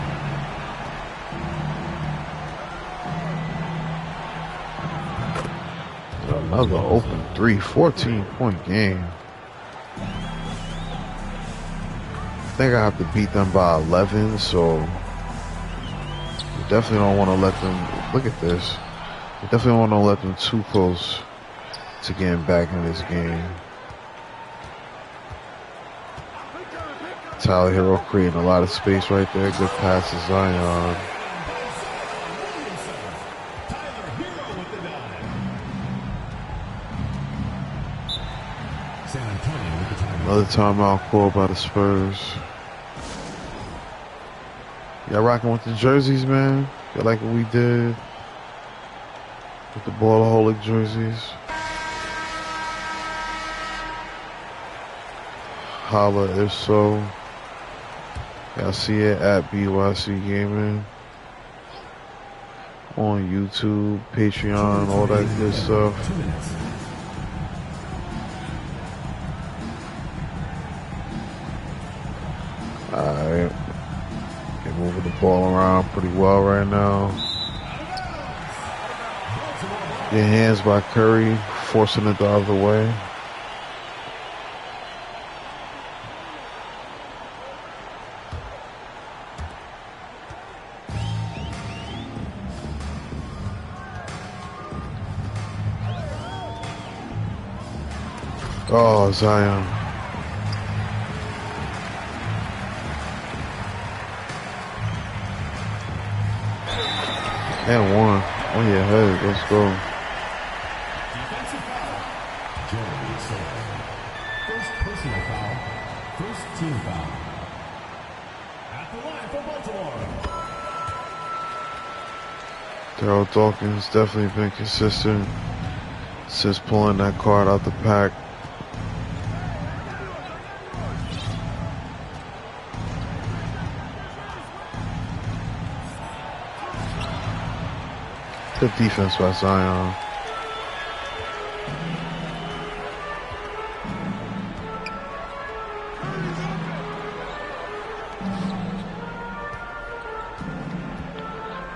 Another open three, 14-point game. I think I have to beat them by 11, so we definitely don't want to let them, look at this. We definitely want to let them too close to getting back in this game. Tyler Hero creating a lot of space right there. Good pass to Zion. Another timeout called by the Spurs. Y'all rocking with the jerseys, man? Y'all like what we did with the Ballaholic jerseys? Holla if so. Y'all see it at bYc Gaming on YouTube, Patreon, all that good stuff. Alright. They're moving the ball around pretty well right now. Good hands by Curry, forcing it the other way. Oh, Zion. And one on your head. Let's go. Defensive foul. Jeremy Soule. First personal foul. First team foul. At the line for Baltimore. Darryl Dawkins definitely been consistent since pulling that card out the pack. Good defense by Zion.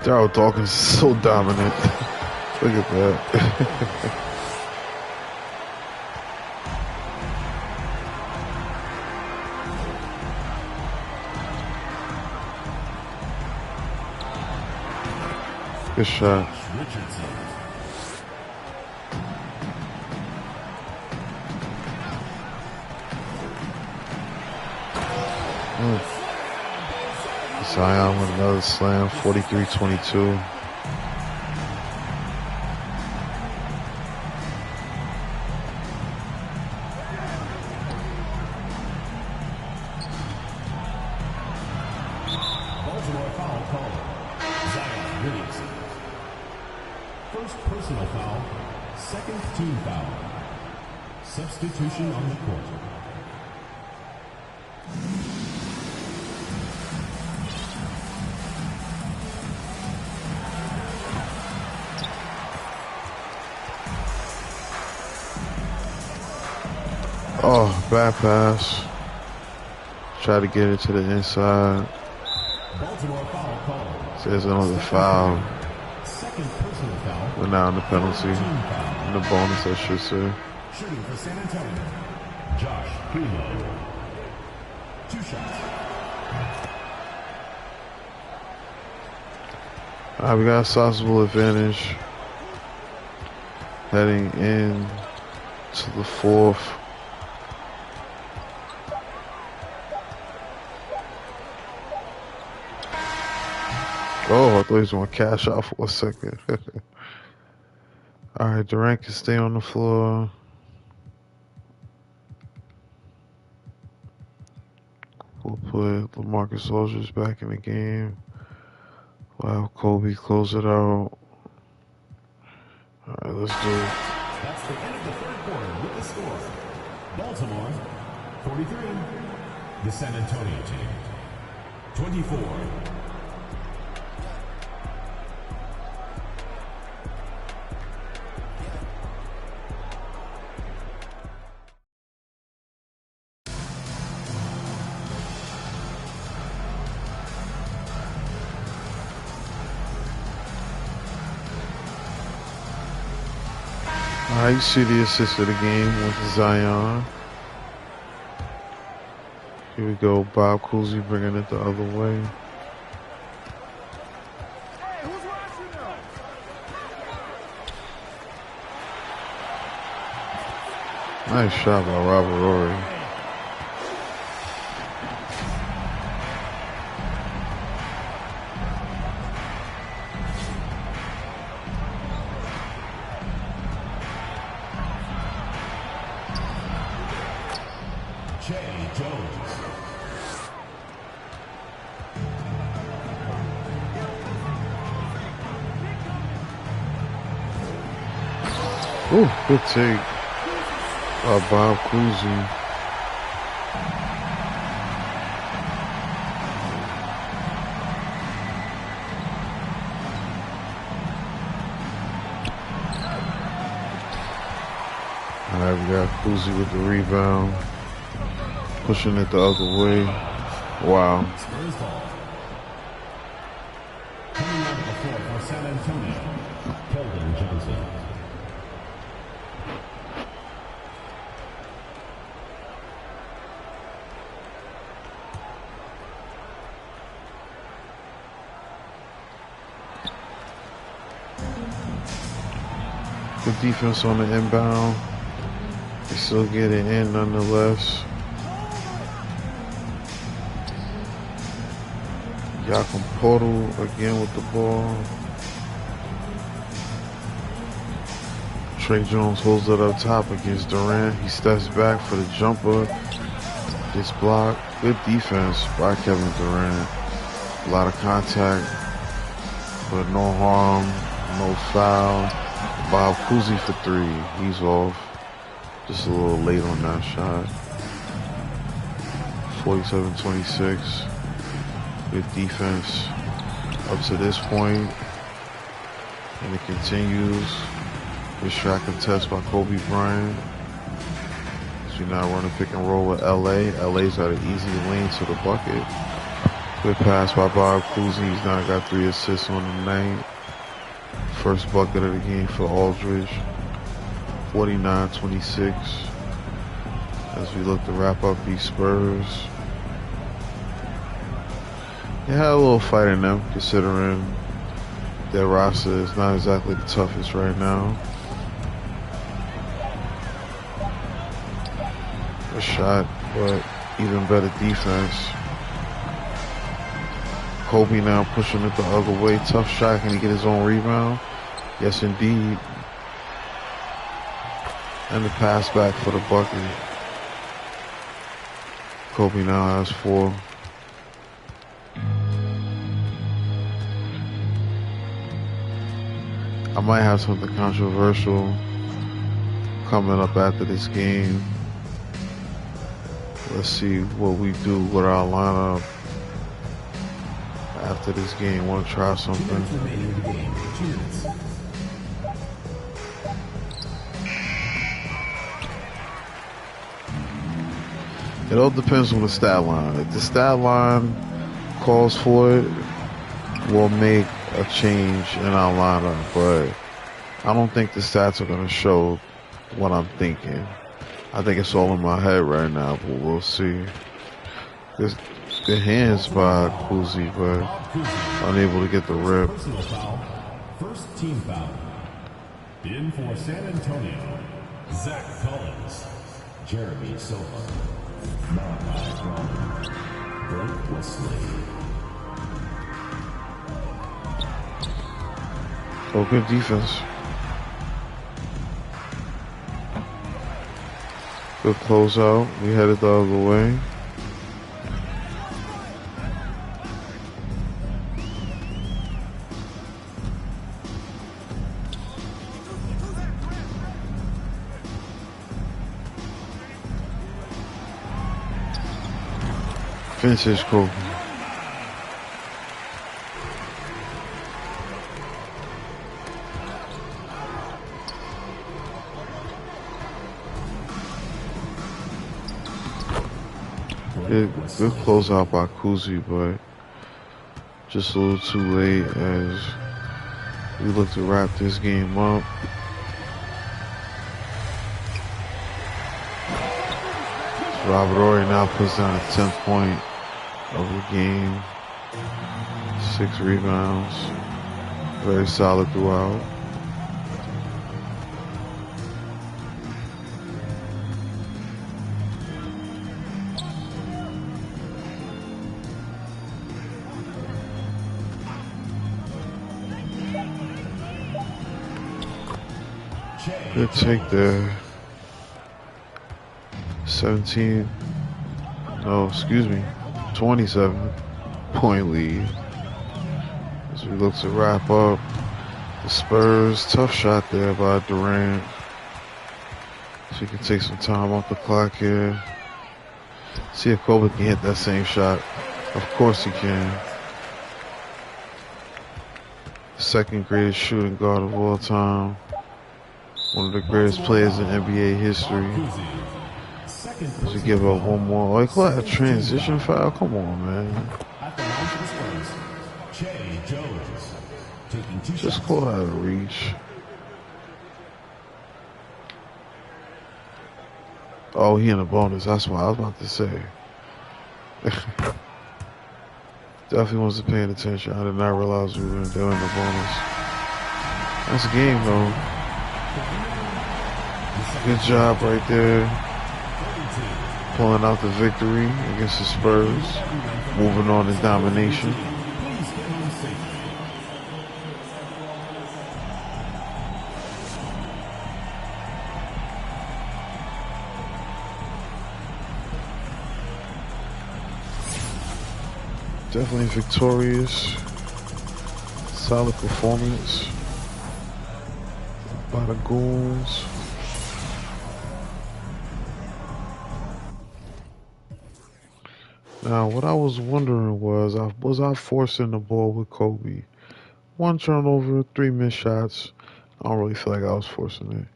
Darryl Dawkins is so dominant. Look at that. Good shot. Zion with another slam, 43-22. Baltimore foul called. Zion Williamson. First personal foul, second team foul. Substitution on the court. Oh, bad pass. Try to get it to the inside. Baltimore foul called. There's another foul. Second personal foul. We're now in the penalty. Team foul. In the bonus, I should say. Shooting for San Antonio. Josh Primo. 2 shots. Alright, we got a sizable advantage. Heading in to the fourth. Oh, I thought he was going to cash out for a second. Alright, Durant can stay on the floor. We'll put LaMarcus Aldridge back in the game. We'll have Kobe close it out. Alright, let's do it. That's the end of the third quarter with the score. Baltimore, 43. The San Antonio team, 24. Alright, you see the assist of the game with Zion. Here we go, Bob Cousy bringing it the other way. Nice shot by Robert Horry. Jay Jones. Ooh, good take by Bob Cousy. Alright, we got Cousy with the rebound. Pushing it the other way. Wow. Spurs ball. Coming out of the floor for San Antonio, Keldon Johnson. Good defense on the inbound. They still get it in nonetheless. Jakob Portal again with the ball. Trey Jones holds it up top against Durant. He steps back for the jumper. Gets blocked. Good defense by Kevin Durant. A lot of contact, but no harm, no foul. Bob Cousy for 3. He's off. Just a little late on that shot. 47-26. Good defense up to this point, and it continues. Good shot contest by Kobe Bryant. So we now run a pick and roll with LA. LA's got an easy lane to the bucket. Good pass by Bob Cousy. He's now got 3 assists on the night. First bucket of the game for Aldridge. 49-26. As we look to wrap up these Spurs. They had a little fight in them, considering their roster is not exactly the toughest right now. A shot, but even better defense Kobe now pushing it the other way. Tough shot. Can he get his own rebound? Yes, indeed. And the pass back for the bucket. Kobe now has 4. I might have something controversial coming up after this game. Let's see what we do with our lineup after this game. Want to try something? It all depends on the stat line. If the stat line calls for it, we'll make a change in our lineup. But I don't think the stats are going to show what I'm thinking. I think it's all in my head right now, but we'll see. There's good hands by Kuzi, but unable to get the rip. First team foul. In for San Antonio, Zach Collins, Jeremy Silva, Malachi Brown, Blake Wesley. Oh, good defense. Good closeout. We headed the other way. Vintage Kobe. Good closeout by Kuzi, but just a little too late as we look to wrap this game up. Robert Horry now puts down a 10th point of the game. 6 rebounds. Very solid throughout. Good take there. 27-point lead as we look to wrap up. The Spurs, tough shot there by Durant. So he can take some time off the clock here. See if Kobe can hit that same shot. Of course he can. Second greatest shooting guard of all time. One of the greatest players in NBA history. As we give up one more. Oh, he called that a transition foul? Come on, man. Just call that a reach. Oh, he in a bonus. That's what I was about to say. Definitely wasn't paying attention. I did not realize we were doing the bonus. That's a game, though. Good job right there. Pulling out the victory against the Spurs. Moving on in domination. Definitely victorious. Solid performance by the Goons. Now, what I was wondering was I forcing the ball with Kobe? 1 turnover, 3 missed shots. I don't really feel like I was forcing it.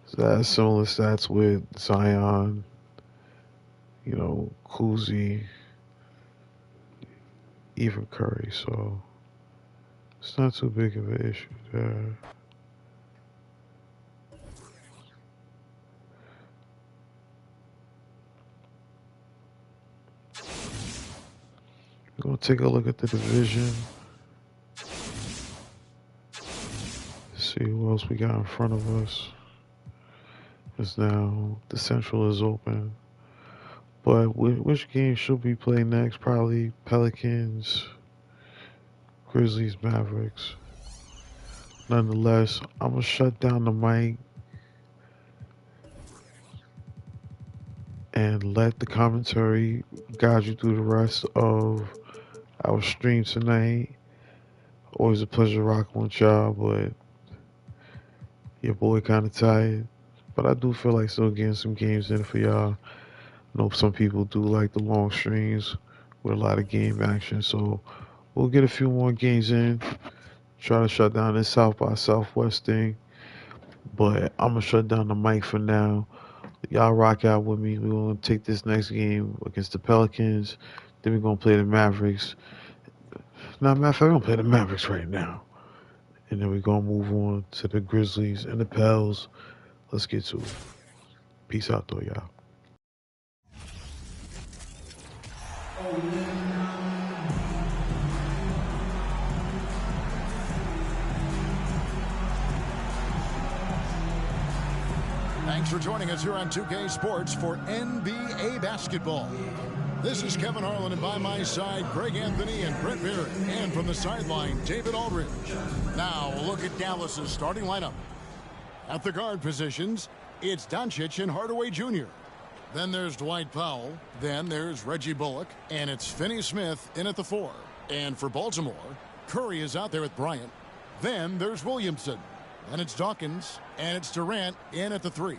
So that has similar stats with Zion, Kuzi, even Curry. So it's not too big of an issue there. We're going to take a look at the division. See who else we got in front of us. Because now the Central is open. But which game should we play next? Probably Pelicans, Grizzlies Mavericks. Nonetheless, I'm gonna shut down the mic and let the commentary guide you through the rest of our stream tonight. Always a pleasure rocking with y'all, but your boy kind of tired. But I do feel like still getting some games in for y'all. I know some people do like the long streams with a lot of game action, so we'll get a few more games in. Try to shut down this South by Southwest thing, but I'm gonna shut down the mic for now. Y'all rock out with me. We're gonna take this next game against the Pelicans. Then we're gonna play the Mavericks. Now, matter of fact, we're gonna play the Mavericks right now. And then we're gonna move on to the Grizzlies and the Pels. Let's get to it. Peace out though, y'all. Thanks for joining us here on 2K Sports for NBA basketball. This is Kevin Harlan, and by my side, Greg Anthony and Brett Barrett. And from the sideline, David Aldridge. Now, a look at Dallas's starting lineup. At the guard positions, it's Doncic and Hardaway Jr. Then there's Dwight Powell. Then there's Reggie Bullock. And it's Finney Smith in at the 4. And for Baltimore, Curry is out there with Bryant. Then there's Williamson. Then it's Dawkins. And it's Durant in at the 3.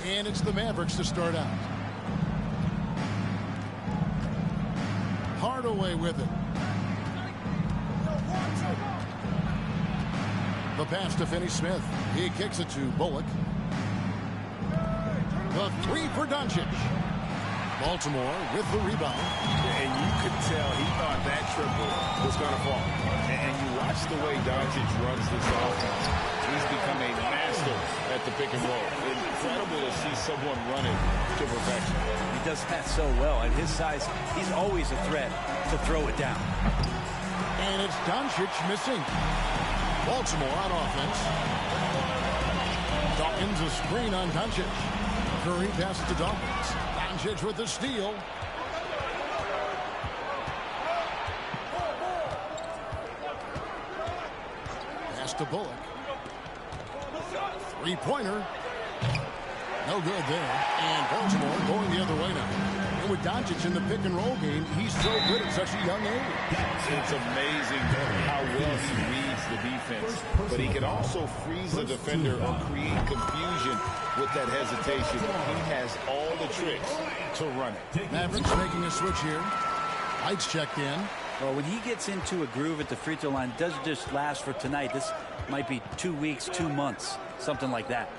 And it's the Mavericks to start out. Hardaway with it. The pass to Finney Smith. He kicks it to Bullock. The 3 for Doncic. Baltimore with the rebound. And you could tell he thought that triple was going to fall. And you watch the way Doncic runs this offense. He's become a master at the pick and roll. Incredible to see someone run it to perfection. He does that so well. At his size, he's always a threat to throw it down. And it's Doncic missing. Baltimore on offense. Dawkins a screen on Doncic. Curry passes to Dawkins. Doncic with the steal. Pass to Bullock. Three-pointer. No good there. And Baltimore going the other way now. And with Doncic in the pick-and-roll game, he's so good at such a young age. It's amazing how well he reads the defense. But he can also freeze the defender or create confusion with that hesitation. He has all the tricks to run it. Mavericks making a switch here. Heights checked in. Well, when he gets into a groove at the free throw line, it doesn't just last for tonight. This might be 2 weeks, 2 months, something like that.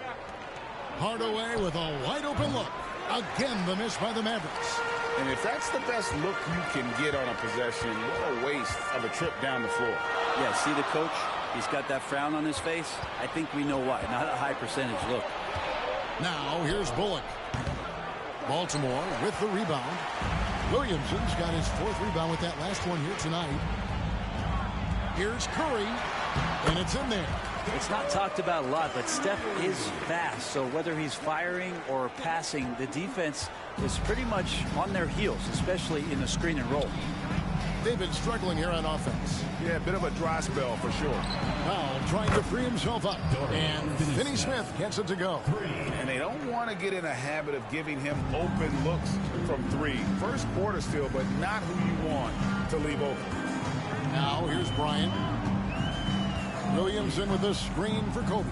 Hardaway with a wide open look. Again, the miss by the Mavericks. And if that's the best look you can get on a possession, what a waste of a trip down the floor. Yeah, see the coach? He's got that frown on his face. I think we know why. Not a high percentage look. Now, here's Bullock. Baltimore with the rebound. Williamson's got his 4th rebound with that last one here tonight. Here's Curry, and it's in there. It's not talked about a lot, but Steph is fast. So whether he's firing or passing, the defense is pretty much on their heels, especially in the screen and roll. They've been struggling here on offense. Yeah, a bit of a dry spell for sure. Now trying to free himself up. And Finney Smith gets it to go. And they don't want to get in a habit of giving him open looks from 3. First quarter still, but not who you want to leave open. Now here's Bryant. Williamson with a screen for Kobe.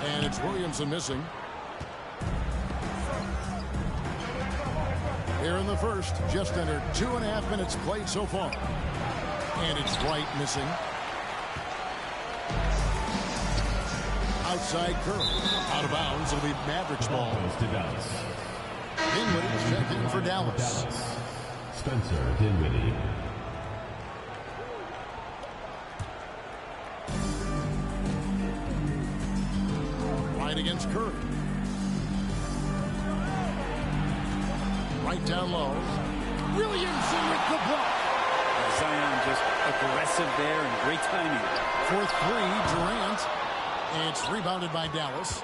And it's Williamson missing. Here in the first, just under 2.5 minutes played so far. And it's Wright missing. Outside Curry. Out of bounds. It'll be Mavericks ball. Dinwiddie checked in for Dallas. Spencer Dinwiddie. Right against Curry. Right down low. Williamson with the block. Zion just aggressive there and great timing. For three, Durant. It's rebounded by Dallas.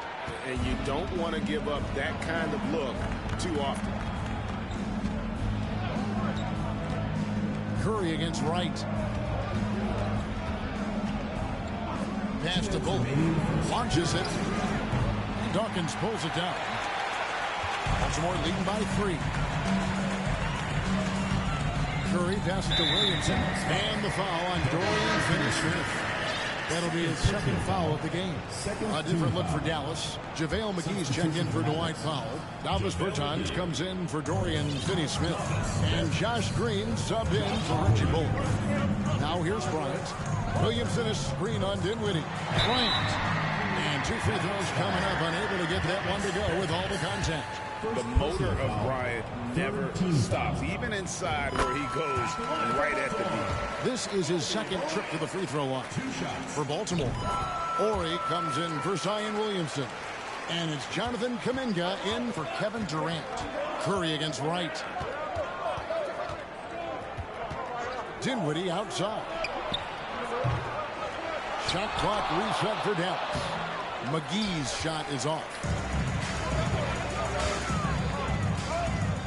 And you don't want to give up that kind of look too often. Curry against Wright. Pass to Bull. Launches it. Dawkins pulls it down. Baltimore leading by 3. Curry passes to Williamson. And the foul on Dorian Finney-Smith. That'll be his second foul of the game. A different look for Dallas. JaVale McGee's checked in for Dwight Powell. Davis Bertans comes in for Dorian Finney-Smith. And Josh Green subbed in for Reggie Bullock. Now here's Bryant. Williamson is screen on Dinwiddie. Bryant. And 2 free throws coming up. Unable to get that one to go with all the contact. The motor of Bryant never stops, even inside where he goes right at the beat. This is his second trip to the free throw line for Baltimore. Ori comes in for Zion Williamson. And it's Jonathan Kuminga in for Kevin Durant. Curry against Wright. Dinwiddie outside. Shot clock reset for Dallas. McGee's shot is off.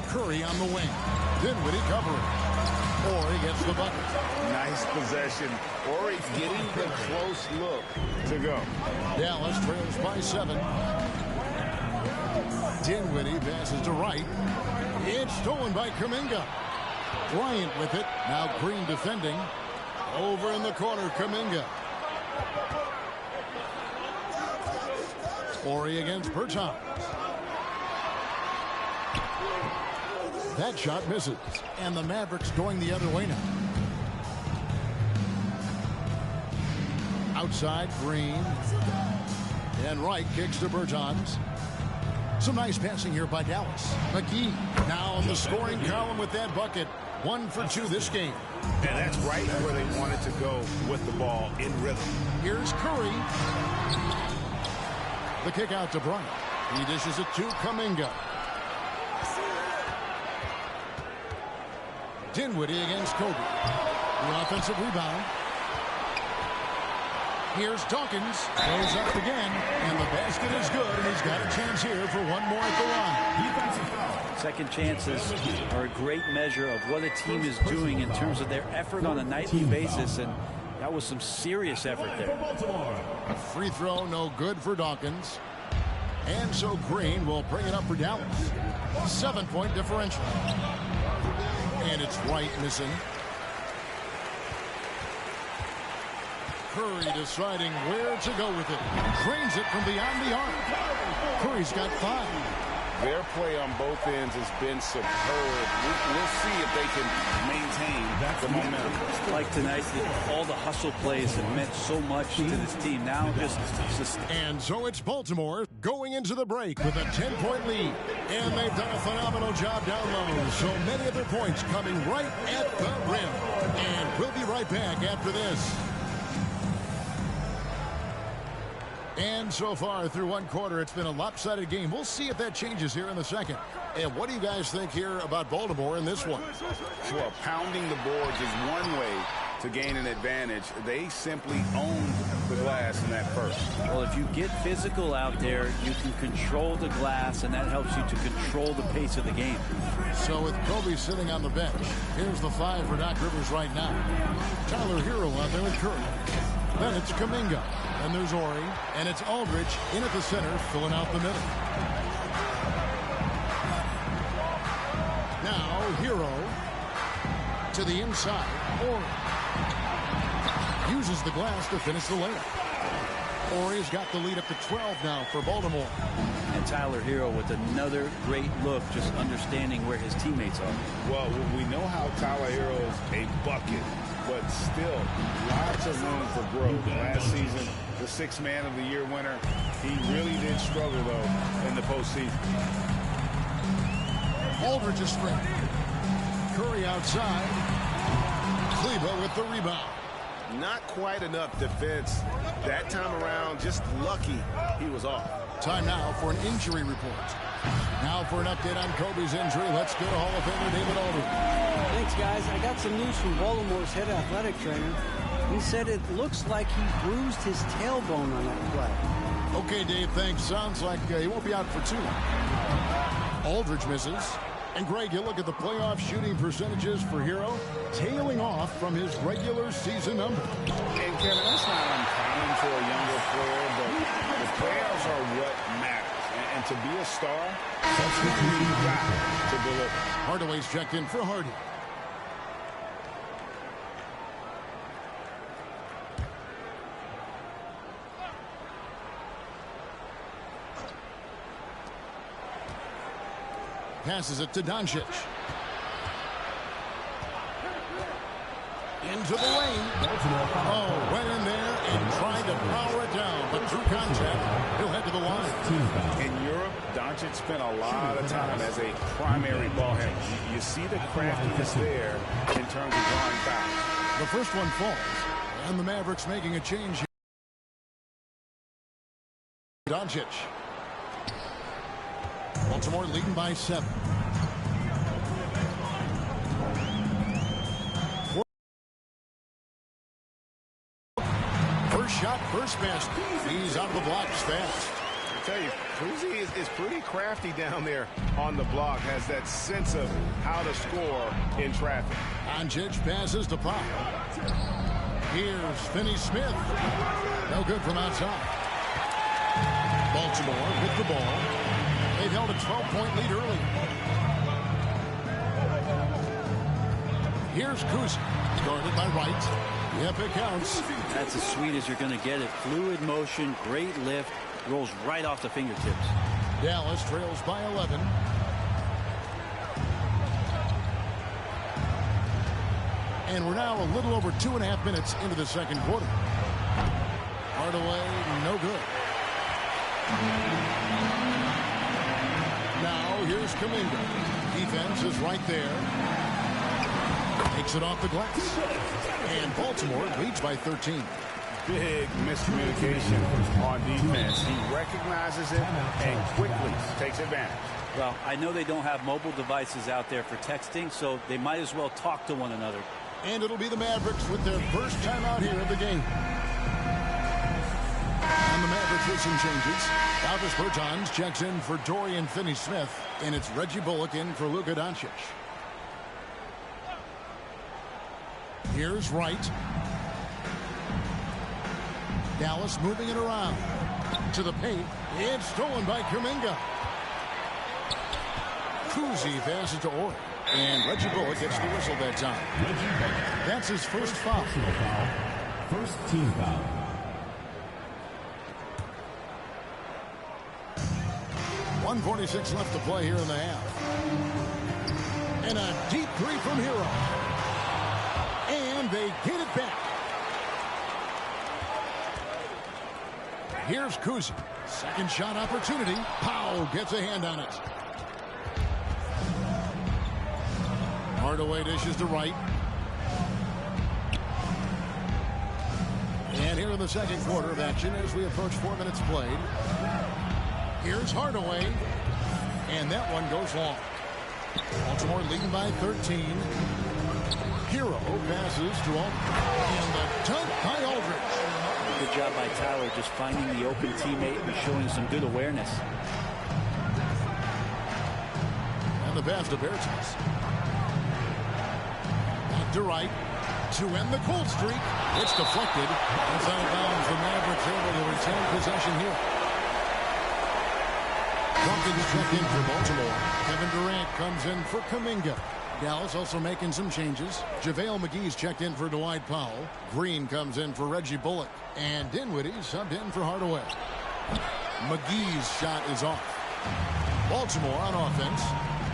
Curry on the wing. Dinwiddie covering. Ori gets the bucket. Nice possession. Ori getting the close look to go. Dallas trails by 7. Dinwiddie passes to Wright. It's stolen by Kuminga. Bryant with it. Now Green defending. Over in the corner, Kuminga. Ori against Bertans. That shot misses. And the Mavericks going the other way now. Outside, Green. And Wright kicks to Bertans. Some nice passing here by Dallas. McGee now on the scoring column with that bucket. 1 for 2 this game. And that's right where they wanted to go with the ball in rhythm. Here's Curry. The kick out to Bryant. He dishes it to Kuminga. Dinwiddie against Kobe. The offensive rebound. Here's Dawkins. Goes up again. And the basket is good. And he's got a chance here for one more at the line. Second chances are a great measure of what a team is doing in terms of their effort on a nightly basis. And that was some serious effort there. A free throw, no good for Dawkins. And so Green will bring it up for Dallas. 7-point differential. And it's Wright missing. Curry deciding where to go with it. Drains it from beyond the arc. Curry's got 5. Their play on both ends has been superb. We'll see if they can maintain the momentum. Like tonight, all the hustle plays have meant so much to this team. Now just and so it's Baltimore going into the break with a 10-point lead. And they've done a phenomenal job down low. So many of their points coming right at the rim. And we'll be right back after this. And so far through one quarter, it's been a lopsided game. We'll see if that changes here in the second. And what do you guys think here about Baltimore in this one? Well, pounding the boards is one way to gain an advantage. They simply owned the glass in that first. Well, if you get physical out there, you can control the glass, and that helps you to control the pace of the game. So with Kobe sitting on the bench, here's the 5 for Doc Rivers right now. Tyler Hero out there with Curry. Then it's Kuminga. And there's Ori. And it's Aldridge in at the center, filling out the middle. Now, Hero to the inside. Ori uses the glass to finish the layup. Ori's got the lead up to 12 now for Baltimore. And Tyler Hero with another great look, just understanding where his teammates are. Well, we know how Tyler Hero's a bucket, but still lots of room for growth. Last season, the 6th Man of the Year winner, he really did struggle, though, in the postseason. Aldridge is straight. Curry outside. Kleber with the rebound. Not quite enough defense that time around. Just lucky he was off. Time now for an injury report. Now for an update on Kobe's injury, let's go to Hall of Famer David Aldridge. Thanks, guys. I got some news from Baltimore's head athletic trainer. He said it looks like he bruised his tailbone on that play. Okay, Dave, thanks. Sounds like he won't be out for too long. Aldridge misses. And, Greg, you look at the playoff shooting percentages for Hero, tailing off from his regular season number. And, Kevin, that's not uncommon for a younger player, but the playoffs are what matters. And to be a star, you've got to deliver. Hardaway's checked in for Hardy. Passes it to Doncic. Into the lane. Oh, went in there and tried to power it down, but through contact, he'll head to the line. In Europe, Doncic spent a lot of time as a primary ball handler. You see the craftiness there in terms of drawing fouls. The first one falls, and the Mavericks making a change here. Doncic. Baltimore leading by 7. First shot, first pass. He's out of the blocks fast. I tell you, Kuzi is pretty crafty down there on the block. Has that sense of how to score in traffic. Doncic passes to Pop. Here's Finney-Smith. No good from outside. Baltimore with the ball. They've held a 12-point lead early. Here's Kuzi. Guarded by Wright. Yep, it counts. That's as sweet as you're going to get it. Fluid motion, great lift. Rolls right off the fingertips. Dallas trails by 11. And we're now a little over 2.5 minutes into the second quarter. Hardaway, no good. Now here's Kuminga. Defense is right there. Takes it off the glass. And Baltimore leads by 13. Big miscommunication on defense. He recognizes it and quickly takes advantage. Well, I know they don't have mobile devices out there for texting, so they might as well talk to one another. And it'll be the Mavericks with their first time out here of the game. And the Mavericks with some changes. Davis Bertans checks in for Dorian Finney-Smith, and it's Reggie Bullock in for Luka Doncic. Here's Wright. Dallas moving it around. To the paint. It's stolen by Kuminga. Kuzi passes to Orr. And Reggie Bullock gets the whistle that time. That's his first foul. First team foul. .146 left to play here in the half. And a deep three from Hero. And they get it back. Here's Kuzi. Second shot opportunity. Powell gets a hand on it. Hardaway dishes to Wright. And here in the second quarter of action as we approach 4 minutes played. Here's Hardaway. And that one goes long. Baltimore leading by 13. Hero passes to Aldridge. And the dunk by Aldridge. Good job by Tyler just finding the open teammate and showing some good awareness. And the pass to Bertans. Back to Wright. To end the cold streak. It's deflected. It's out of bounds. The Mavericks able to retain possession here. Dawkins checked in for Baltimore. Kevin Durant comes in for Kuminga. Dallas also making some changes. JaVale McGee's checked in for Dwight Powell. Green comes in for Reggie Bullock. And Dinwiddie subbed in for Hardaway. McGee's shot is off. Baltimore on offense.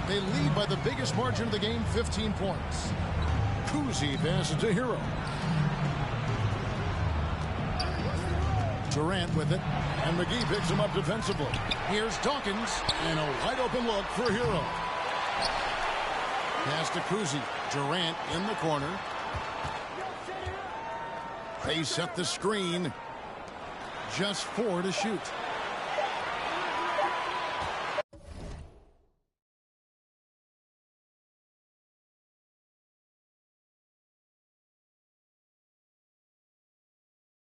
They lead by the biggest margin of the game, 15 points. Kuzi passes to Hero. Durant with it. And McGee picks him up defensively. Here's Dawkins. And a wide open look for Hero. Pass to Kuzi. Durant in the corner. They set the screen. Just 4 to shoot.